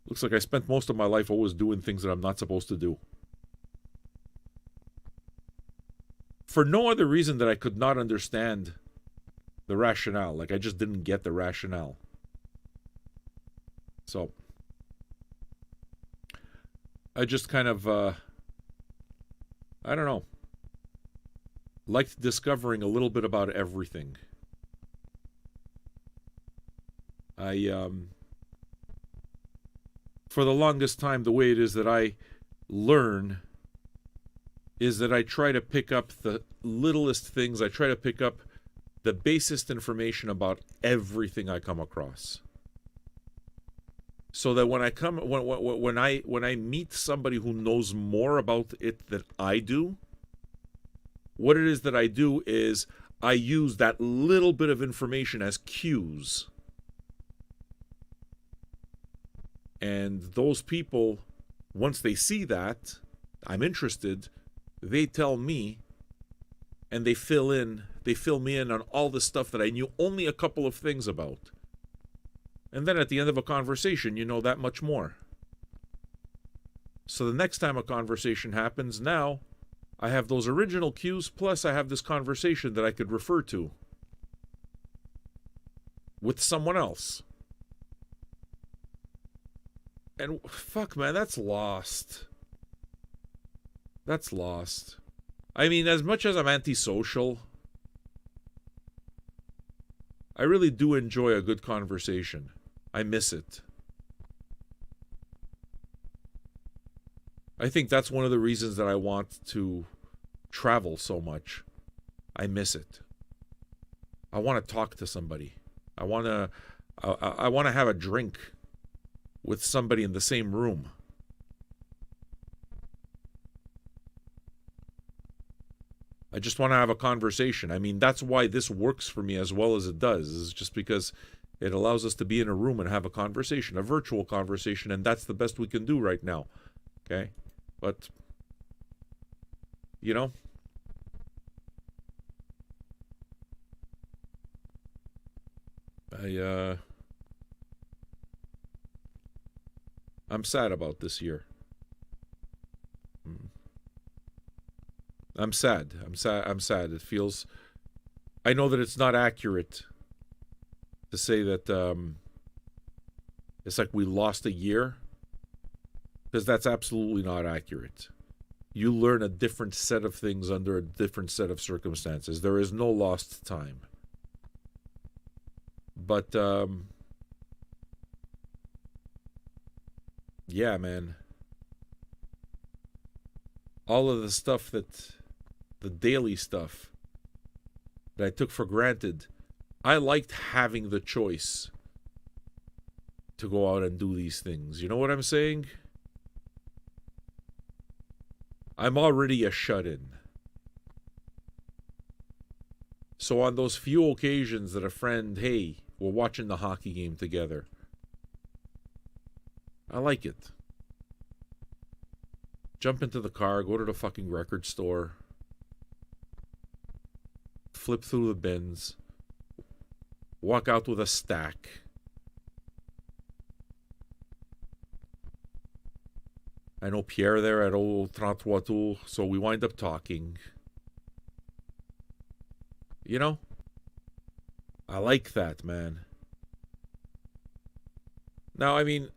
Looks like I spent most of my life always doing things that I'm not supposed to do. For no other reason that I could not understand the rationale. Like, I just didn't get the rationale. So I just kind of I don't know. Liked discovering a little bit about everything. For the longest time, the way it is that I learn is that I try to pick up the littlest things. I try to pick up the basest information about everything I come across. So that when I meet somebody who knows more about it than I do, what it is that I do is I use that little bit of information as cues. And those people, once they see that I'm interested, they tell me, and they fill me in on all the stuff that I knew only a couple of things about. And then at the end of a conversation, you know that much more. So the next time a conversation happens, now I have those original cues, plus I have this conversation that I could refer to with someone else. And fuck, man, that's lost. That's lost. I mean, as much as I'm antisocial, I really do enjoy a good conversation. I miss it. I think that's one of the reasons that I want to travel so much. I miss it. I want to talk to somebody. I want to have a drink with somebody in the same room. I just want to have a conversation. I mean, that's why this works for me as well as it does. Is just because it allows us to be in a room and have a conversation, a virtual conversation, and that's the best we can do right now. Okay? But, you know, I'm sad about this year. I'm sad. It feels... I know that it's not accurate to say that it's like we lost a year, because that's absolutely not accurate. You learn a different set of things under a different set of circumstances. There is no lost time. But, yeah, man. All of the stuff the daily stuff that I took for granted, I liked having the choice to go out and do these things. You know what I'm saying? I'm already a shut-in. So on those few occasions that a friend, hey, we're watching the hockey game together, I like it. Jump into the car, go to the fucking record store, flip through the bins, walk out with a stack. I know Pierre there at old 33 Tours, so we wind up talking. You know? I like that, man. Now, I mean,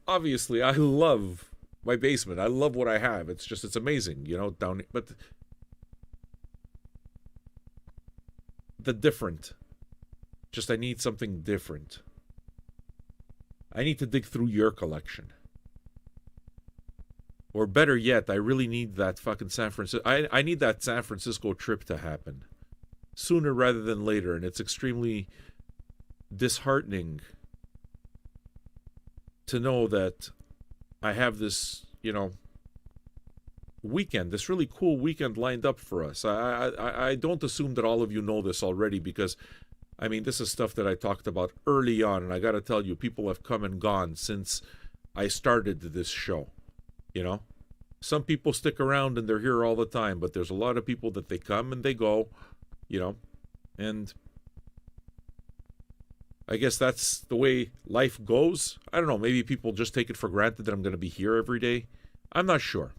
obviously, I love my basement. I love what I have. It's amazing, you know, down, but the different. Just I need something different. I need to dig through your collection. Or better yet, I really need that fucking San Francisco... I need that San Francisco trip to happen. Sooner rather than later. And it's extremely disheartening to know that I have this, you know, weekend, this really cool weekend lined up for us. I don't assume that all of you know this already, because, I mean, this is stuff that I talked about early on, and I got to tell you, people have come and gone since I started this show. You know, some people stick around and they're here all the time, but there's a lot of people that they come and they go, you know, and I guess that's the way life goes. I don't know, maybe people just take it for granted that I'm going to be here every day. I'm not sure.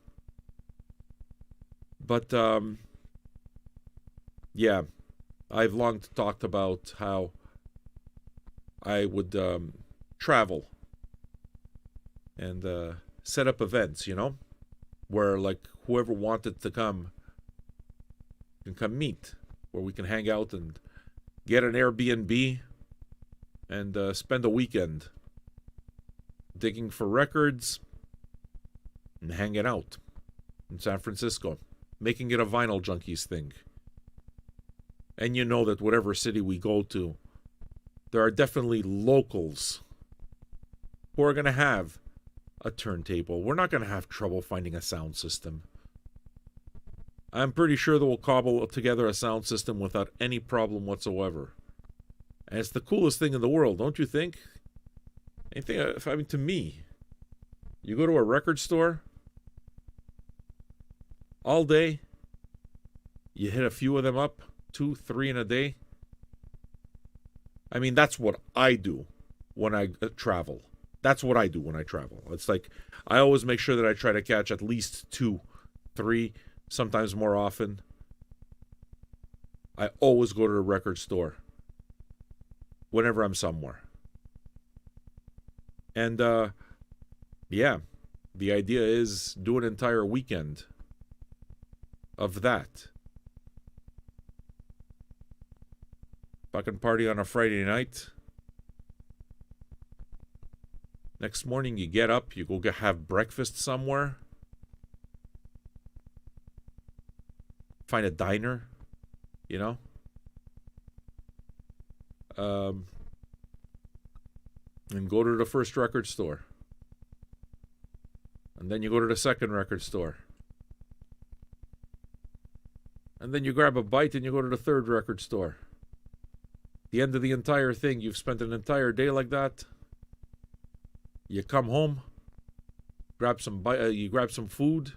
But, yeah, I've long talked about how I would travel and set up events, you know? where like whoever wanted to come can come meet, where we can hang out and get an Airbnb and spend a weekend digging for records and hanging out in San Francisco, making it a vinyl junkies thing. And you know that whatever city we go to, there are definitely locals who are going to have a turntable. We're not going to have trouble finding a sound system. I'm pretty sure that we'll cobble together a sound system without any problem whatsoever. And it's the coolest thing in the world, don't you think? To me, you go to a record store all day, you hit a few of them up, 2, 3 in a day. I mean, that's what I do when I travel. That's what I do when I travel. It's like, I always make sure that I try to catch at least 2, 3, sometimes more often. I always go to the record store whenever I'm somewhere. And, yeah, the idea is do an entire weekend of that. Fucking party on a Friday night. Next morning you get up, you go have breakfast somewhere. Find a diner, you know? And go to the first record store. And then you go to the second record store. And then you grab a bite and you go to the third record store. The end of the entire thing, you've spent an entire day like that. You come home, you grab some food,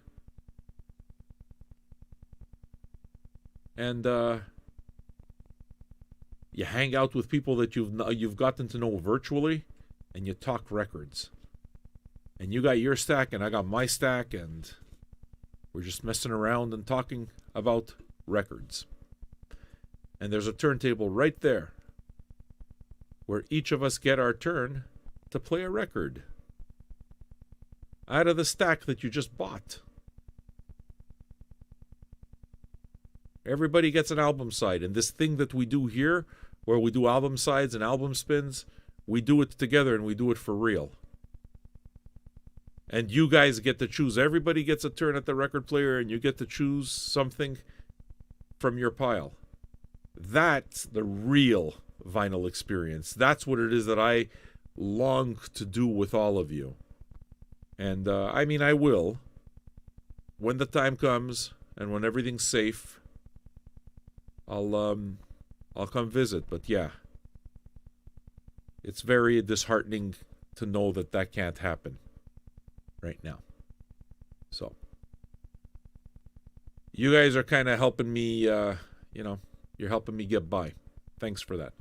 and you hang out with people that you've gotten to know virtually, and you talk records. And you got your stack, and I got my stack, and we're just messing around and talking about records. And there's a turntable right there, where each of us get our turn to play a record out of the stack that you just bought. Everybody gets an album side, and this thing that we do here, where we do album sides and album spins, we do it together and we do it for real. And you guys get to choose. Everybody gets a turn at the record player, and you get to choose something from your pile. That's the real vinyl experience. That's what it is that I long to do with all of you. And I mean, I will, when the time comes and when everything's safe, I'll come visit. But yeah, it's very disheartening to know that that can't happen right now. So you guys are kind of helping me, you're helping me get by. Thanks for that.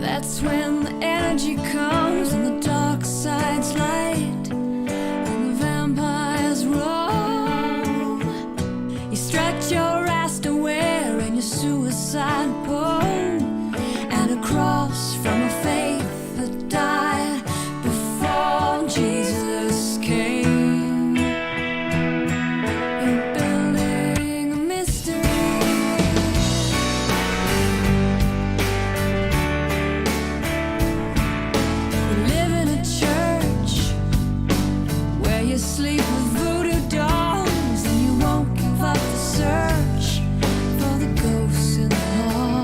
That's when the energy comes and the dark side's light and the vampires roam. You stretch your ass to wearing your suicide poem and a cross from a faith that died before Jesus came. You're building a mystery. You sleep with voodoo dolls and you won't give up the search for the ghosts in the hall.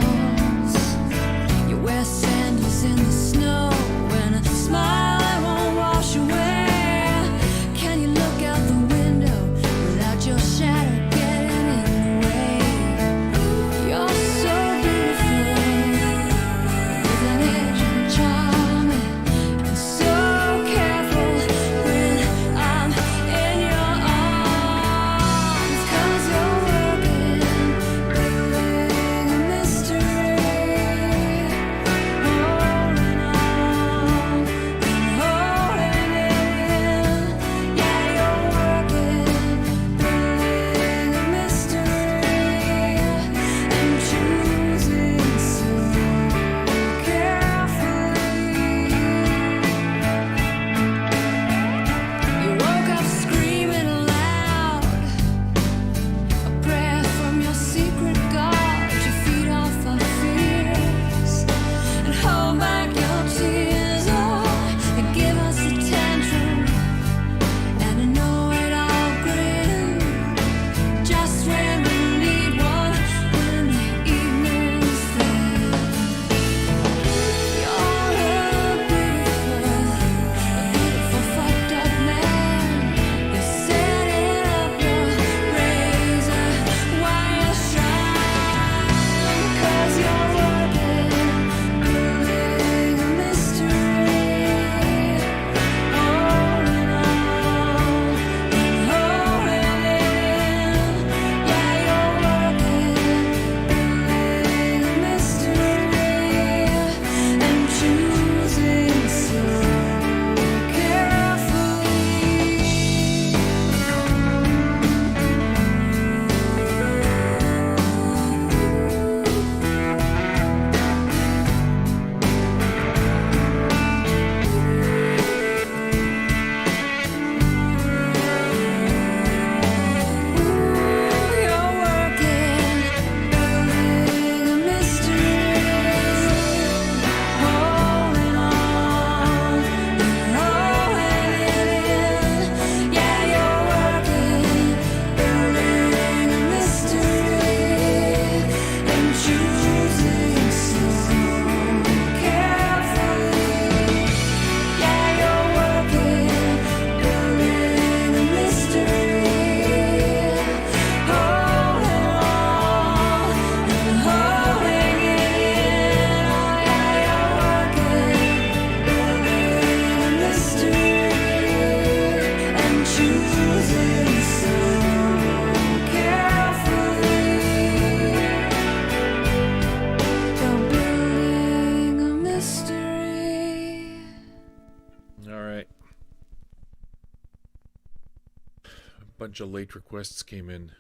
Bunch of late requests came in.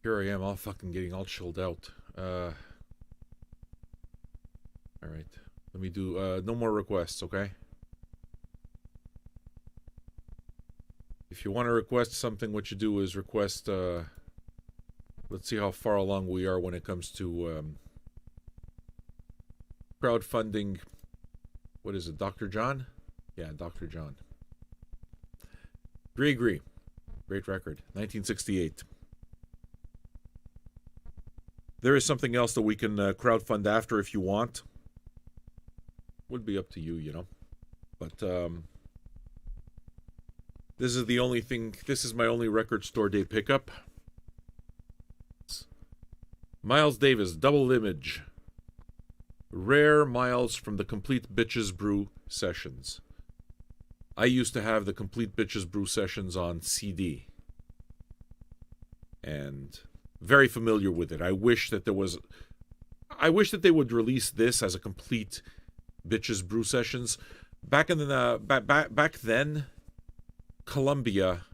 Here I am, all fucking getting all chilled out. All right. Let me do no more requests, okay? If you want to request something, what you do is request, let's see how far along we are when it comes to crowdfunding. What is it, Dr. John? Yeah, Dr. John. Gree. Great record, 1968. There is something else that we can crowdfund after if you want. Would be up to you, you know. But this is the only thing. This is my only record store day pickup. Miles Davis, Double Image. Rare Miles from the Complete Bitches Brew sessions. I used to have the Complete Bitches Brew sessions on CD. And very familiar with it. I wish that they would release this as a complete Bitches Brew sessions. Back in the back then, Columbia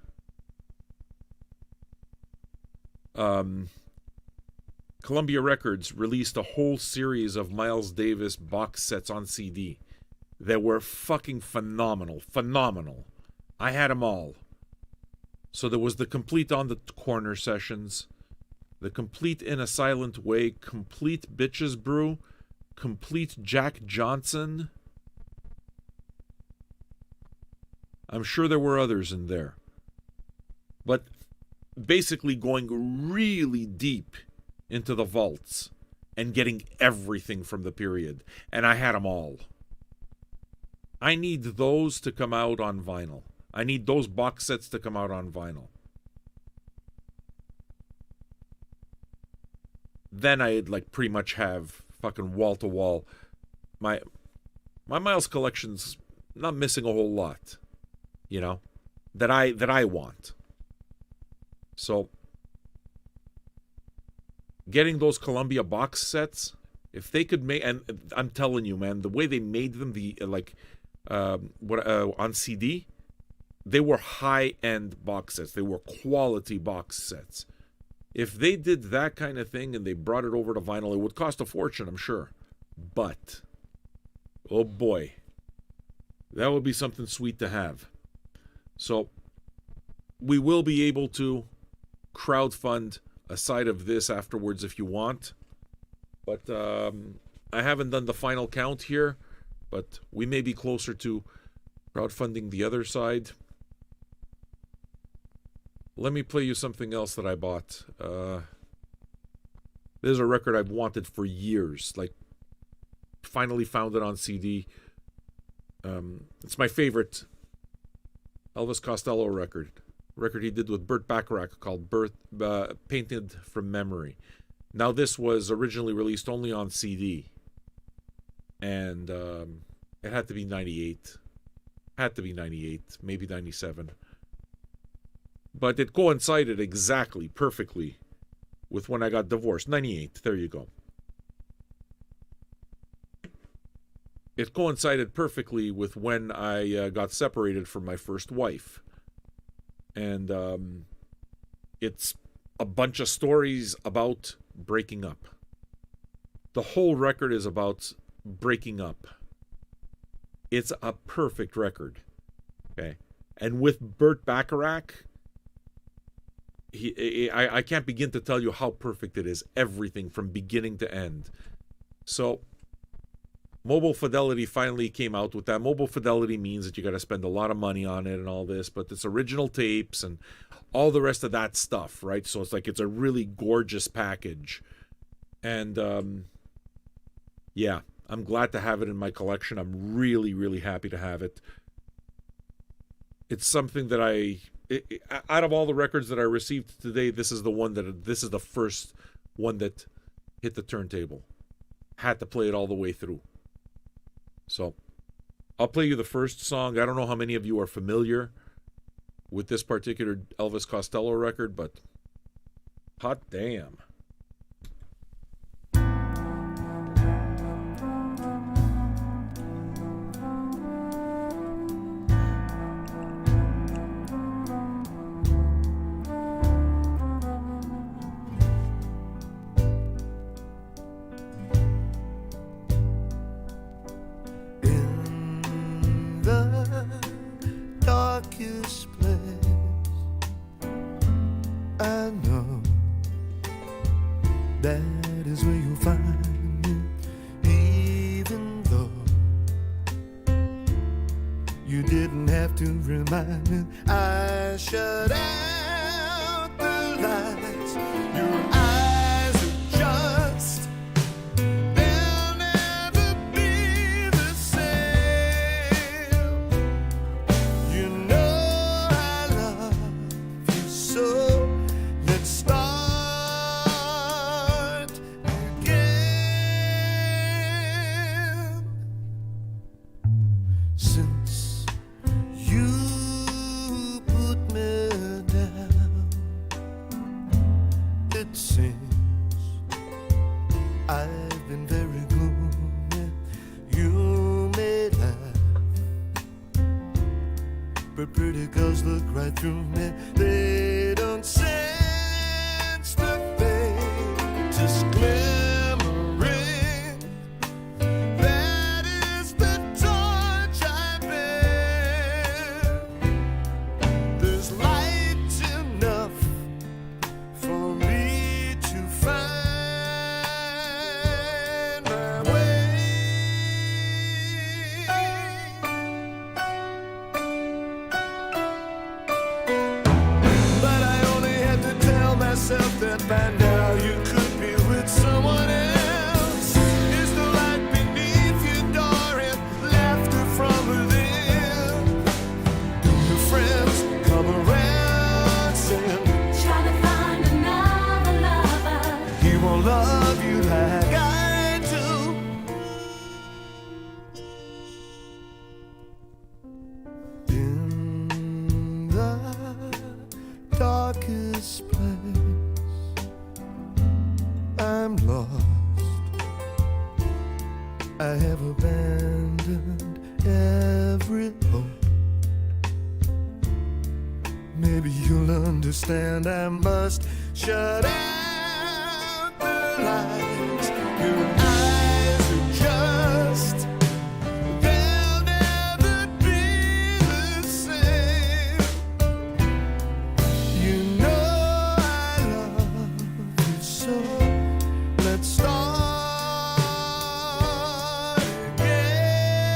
Records released a whole series of Miles Davis box sets on CD that were fucking phenomenal. I had them all. So there was the Complete on the Corner sessions, the Complete in a Silent Way, Complete Bitches Brew, Complete Jack Johnson. I'm sure there were others in there. But basically going really deep into the vaults and getting everything from the period. And I had them all. I need those to come out on vinyl. I need those box sets to come out on vinyl. Then I'd like pretty much have fucking wall to wall. My Miles collection's not missing a whole lot, you know, that I want. So getting those Columbia box sets, if they could make, and I'm telling you, man, the way they made them, on CD, they were high-end box sets. They were quality box sets. If they did that kind of thing and they brought it over to vinyl, it would cost a fortune, I'm sure. But, oh boy, that would be something sweet to have. So, we will be able to crowdfund a side of this afterwards if you want. But I haven't done the final count here, but we may be closer to crowdfunding the other side. Let me play you something else that I bought. This is a record I've wanted for years. Like, finally found it on CD. It's my favorite Elvis Costello record. Record he did with Burt Bacharach called Painted from Memory. Now, this was originally released only on CD. And it had to be 98. Maybe 97. But it coincided exactly, perfectly, with when I got divorced. 98, there you go. It coincided perfectly with when I got separated from my first wife. And it's a bunch of stories about breaking up. The whole record is about breaking up. It's a perfect record. Okay. And with Burt Bacharach, I can't begin to tell you how perfect it is. Everything from beginning to end. So, Mobile Fidelity finally came out with that. Mobile Fidelity means that you got to spend a lot of money on it and all this, but it's original tapes and all the rest of that stuff, right? So it's like it's a really gorgeous package. And, yeah, I'm glad to have it in my collection. I'm really, really happy to have it. It's something that out of all the records that I received today, this is the first one that hit the turntable. Had to play it all the way through. So, I'll play you the first song. I don't know how many of you are familiar with this particular Elvis Costello record, but hot damn. darkest place. I know that is where you'll find me, even though you didn't have to remind me. I shut out the lights. Your eyes adjust. They'll never be the same. You know I love you so. Let's start again. Since you put me down, it seems I've been very gloomy. You may laugh, but pretty girls look right through me. They don't sense the thing, just glimmering. That is the torch I bear. There's light enough for me to find my way. But I only had to tell myself that by now you could be with someone else. Is the light beneath your door and laughter from within? Do your friends come around saying, Try to find another lover. he won't love you like I do? In the darkest place, I'm lost. I have abandoned every hope. Maybe you'll understand. I must shut out the lights. Your eyes adjust. They'll never be the same. You know I love you so. Let's start again.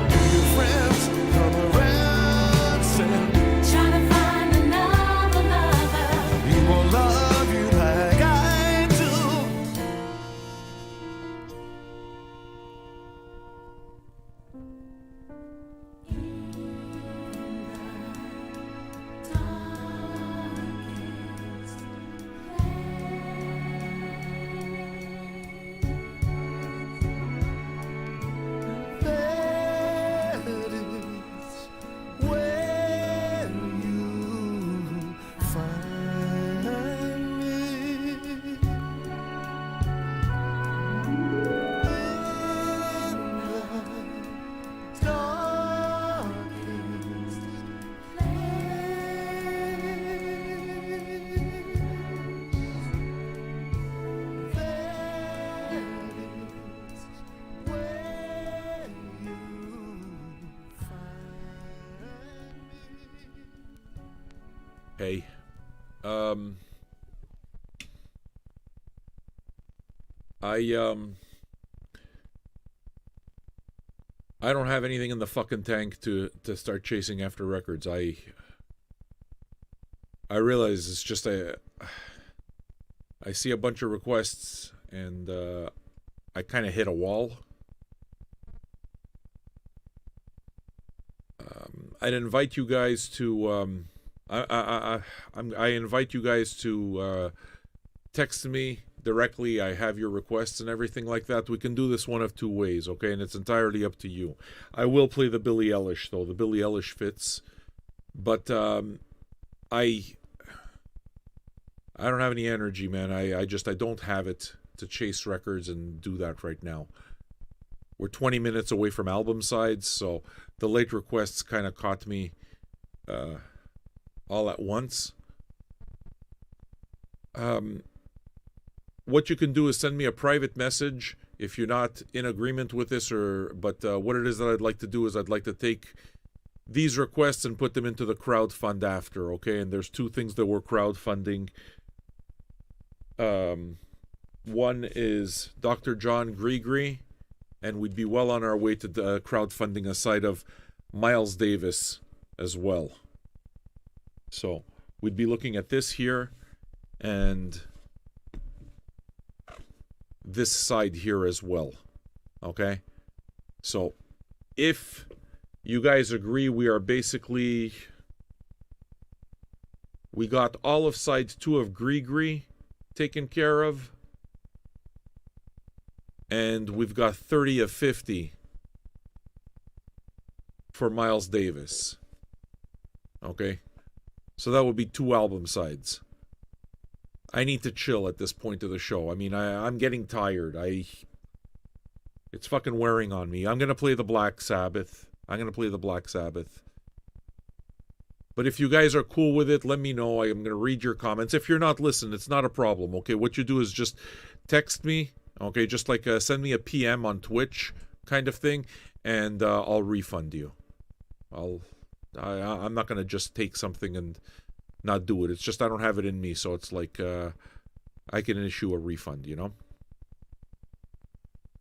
Do your friends come around saying, Trying to find another lover. he won't love you like I do? That is where you find me. Hey, I don't have anything in the fucking tank to start chasing after records. I realize it's just I see a bunch of requests and I kind of hit a wall. I'd invite you guys to I invite you guys to text me directly. I have your requests and everything like that. We can do this one of two ways, okay? And it's entirely up to you. I will play the Billie Eilish, though. The Billie Eilish fits. But I don't have any energy, man. I don't have it to chase records and do that right now. We're 20 minutes away from album sides, so the late requests kind of caught me all at once. What you can do is send me a private message if you're not in agreement with this, but what it is that I'd like to do is I'd like to take these requests and put them into the crowdfund after, okay? And there's two things that we're crowdfunding. One is Dr. John Grigri, and we'd be well on our way to crowdfunding a side of Miles Davis as well. So we'd be looking at this here and this side here as well, okay? So if you guys agree, we are basically, we got all of side 2 of Grigri taken care of, and we've got 30 of 50 for Miles Davis. Okay? So that would be 2 album sides. I need to chill at this point of the show. I mean, I'm getting tired. It's fucking wearing on me. I'm going to play the Black Sabbath. But if you guys are cool with it, let me know. I'm going to read your comments. If you're not, listen, it's not a problem, okay? What you do is just text me, okay? Just like send me a PM on Twitch kind of thing, and I'll refund you. I'm not going to just take something and not do it. It's just I don't have it in me, so it's like I can issue a refund, you know?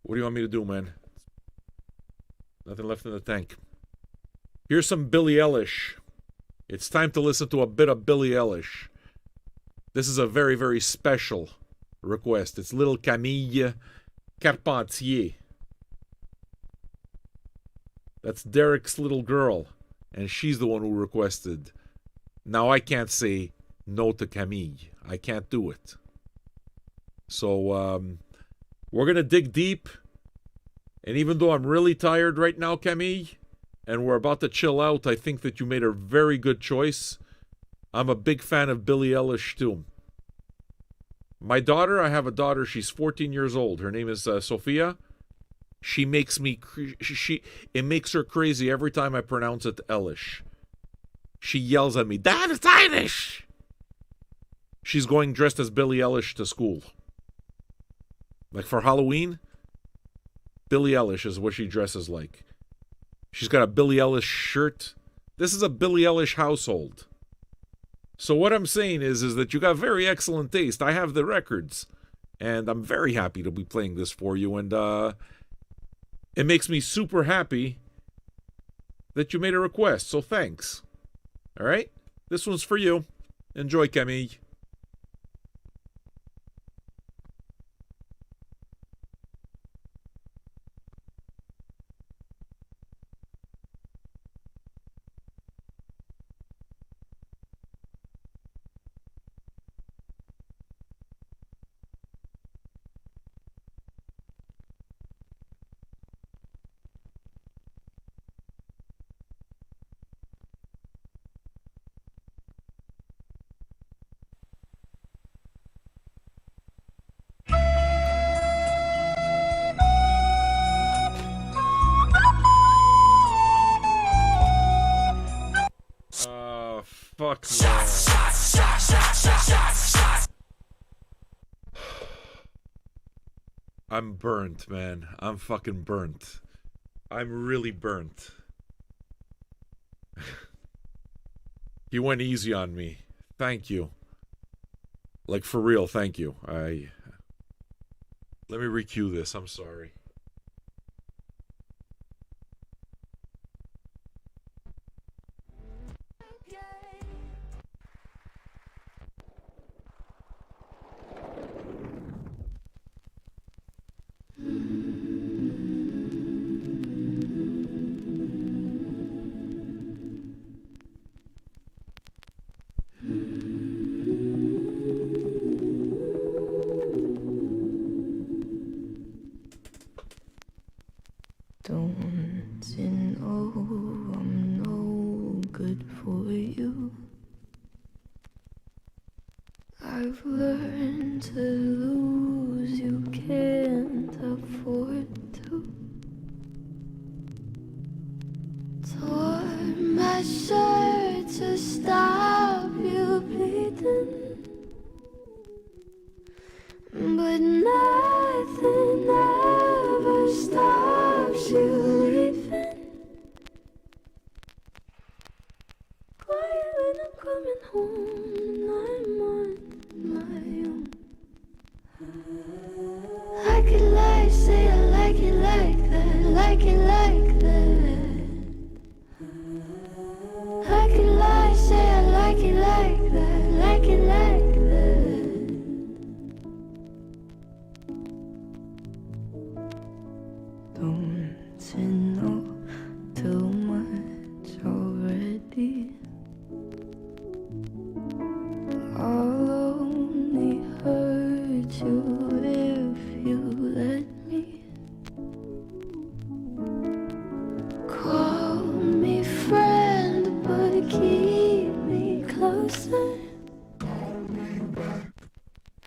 What do you want me to do, man? Nothing left in the tank. Here's some Billie Eilish. It's time to listen to a bit of Billie Eilish. This is a very, very special request. It's little Camille Carpentier. That's Derek's little girl. And she's the one who requested. Now I can't say no to Camille. I can't do it. So, we're going to dig deep. And even though I'm really tired right now, Camille, and we're about to chill out, I think that you made a very good choice. I'm a big fan of Billie Eilish, too. My daughter, I have a daughter, she's 14 years old. Her name is Sophia. She makes me, it makes her crazy every time I pronounce it Eilish. She yells at me, Dad, it's Eilish! She's going dressed as Billie Eilish to school. Like for Halloween, Billie Eilish is what she dresses like. She's got a Billie Eilish shirt. This is a Billie Eilish household. So what I'm saying is that you got very excellent taste. I have the records. And I'm very happy to be playing this for you. And it makes me super happy that you made a request. So thanks. All right? This one's for you. Enjoy, Camille. Fuck no. I'm burnt, man. I'm fucking burnt. I'm really burnt. He went easy on me. Thank you. Like, for real, thank you. Let me recue this. I'm sorry. Don't you know I'm no good for you? I've learned to lose, you can't afford to. Tore my shirt to stop you bleeding, but nothing ever stops you leaving. to know too much already. I'll only hurt you if you let me. Call me friend, but keep me closer.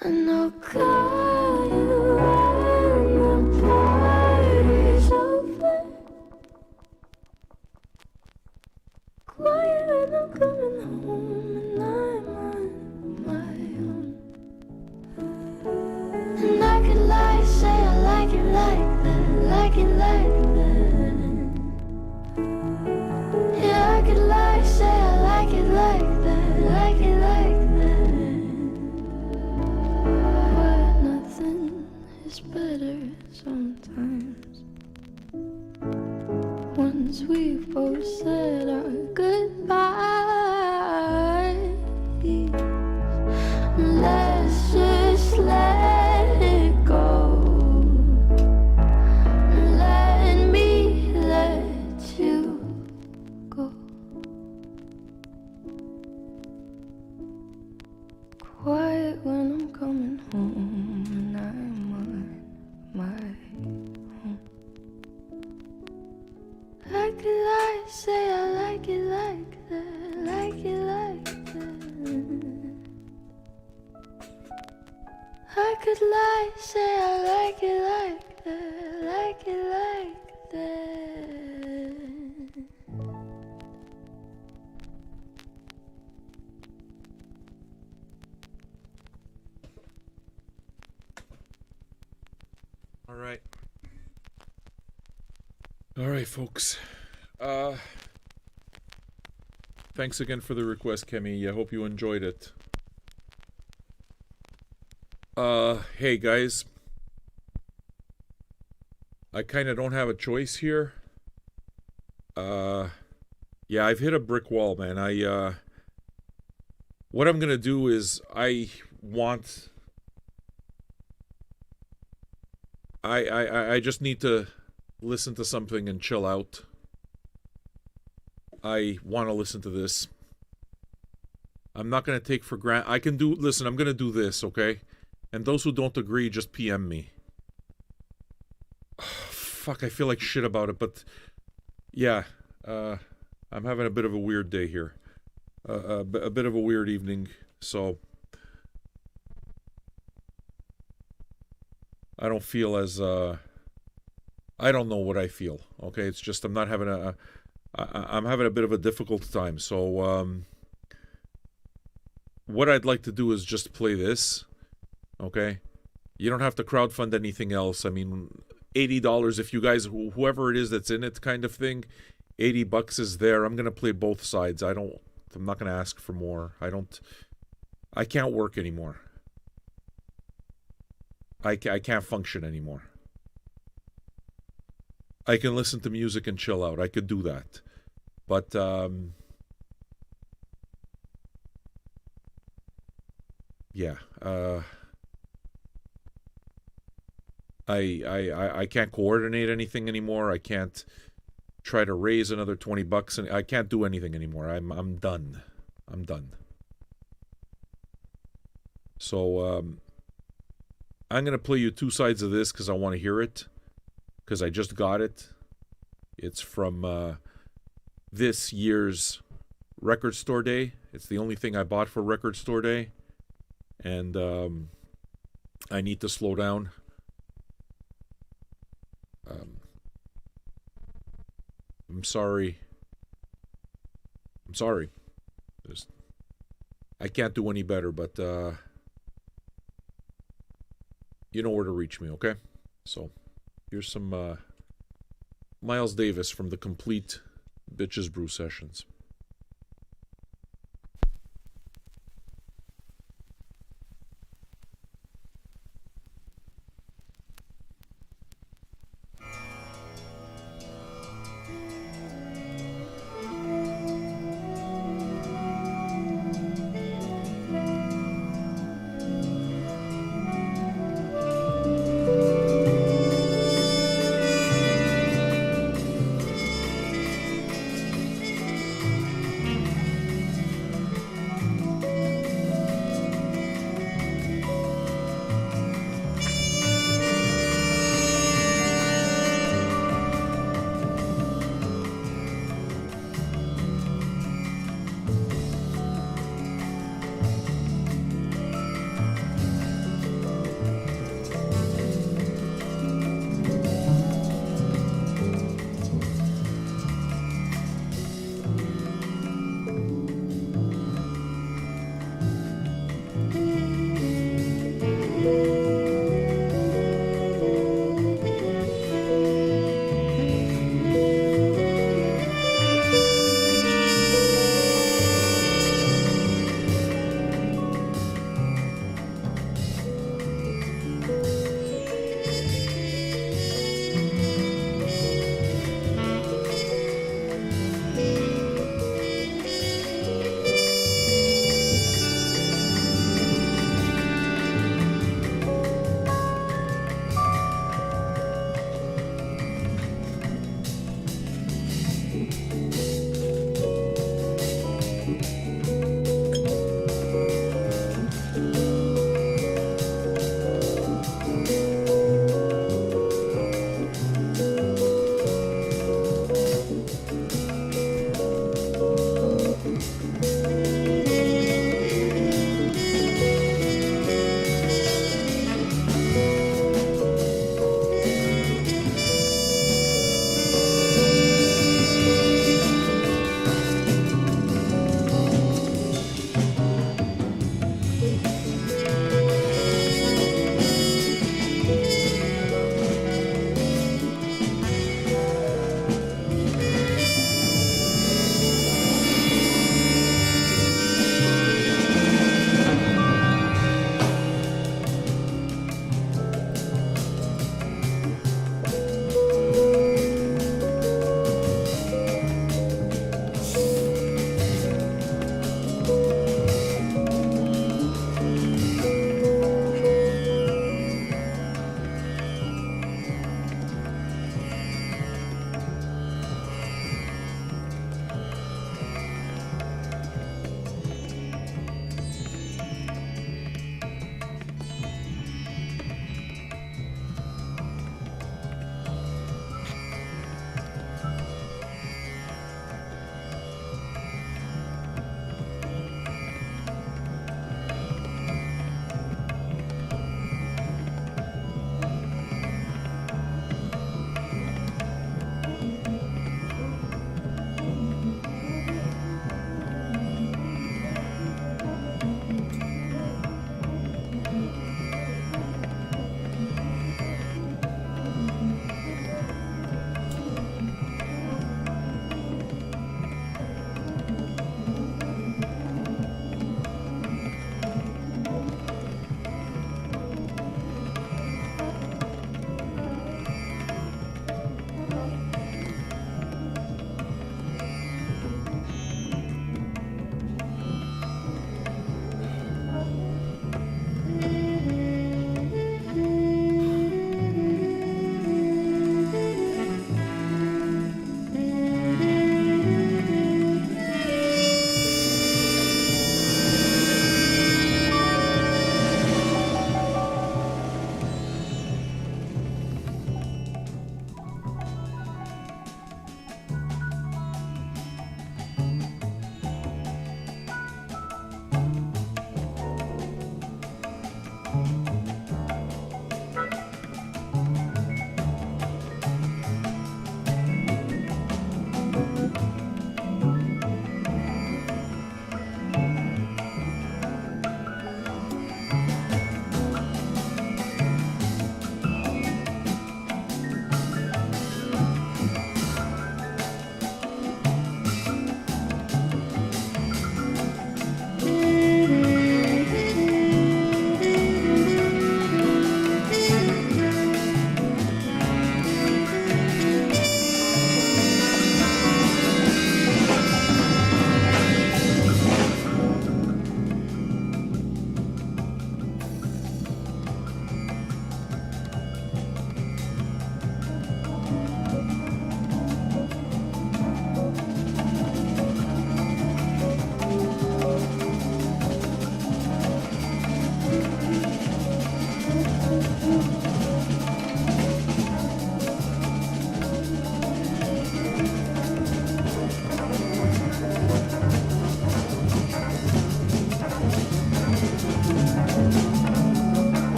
And I'll call you when the party's over. Quiet when I'm coming home and I'm on my own. And I could lie, say I like it like that, like it like that. Yeah, I could lie, say I like it like that, like it like that. But nothing is better sometimes. Once we've both said our goodbyes, let's just let it go. Let me let you go. Quiet when I'm coming home and I'm on my own. I could lie, say I like it like that, like it like that. I could lie, say I like it like that, like it like that. All right, folks. Thanks again for the request, Kemi. I hope you enjoyed it. Hey, guys. I kind of don't have a choice here. Yeah, I've hit a brick wall, man. What I'm gonna do is I just need to listen to something and chill out. I want to listen to this. I'm not going to take for granted. Listen, I'm going to do this, okay? And those who don't agree, just PM me. Fuck, I feel like shit about it, but yeah, I'm having a bit of a weird day here. A bit of a weird evening, so I don't feel as, I don't know what I feel, okay? It's just I'm not having I'm having a bit of a difficult time, so what I'd like to do is just play this, okay? You don't have to crowdfund anything else. I mean, $80 if you guys, whoever it is that's in it kind of thing, $80 is there. I'm going to play both sides. I'm not going to ask for more. I can't work anymore. I can't function anymore. I can listen to music and chill out. I could do that. But yeah, I can't coordinate anything anymore. I can't try to raise another $20, and I can't do anything anymore. I'm done. I'm done. So I'm gonna play you two sides of this because I want to hear it, because I just got it. It's from this year's Record Store Day. It's the only thing I bought for Record Store Day, and I need to slow down. I'm sorry. I can't do any better, but you know where to reach me, okay? So here's some Miles Davis from the Complete Bitches Brew Sessions.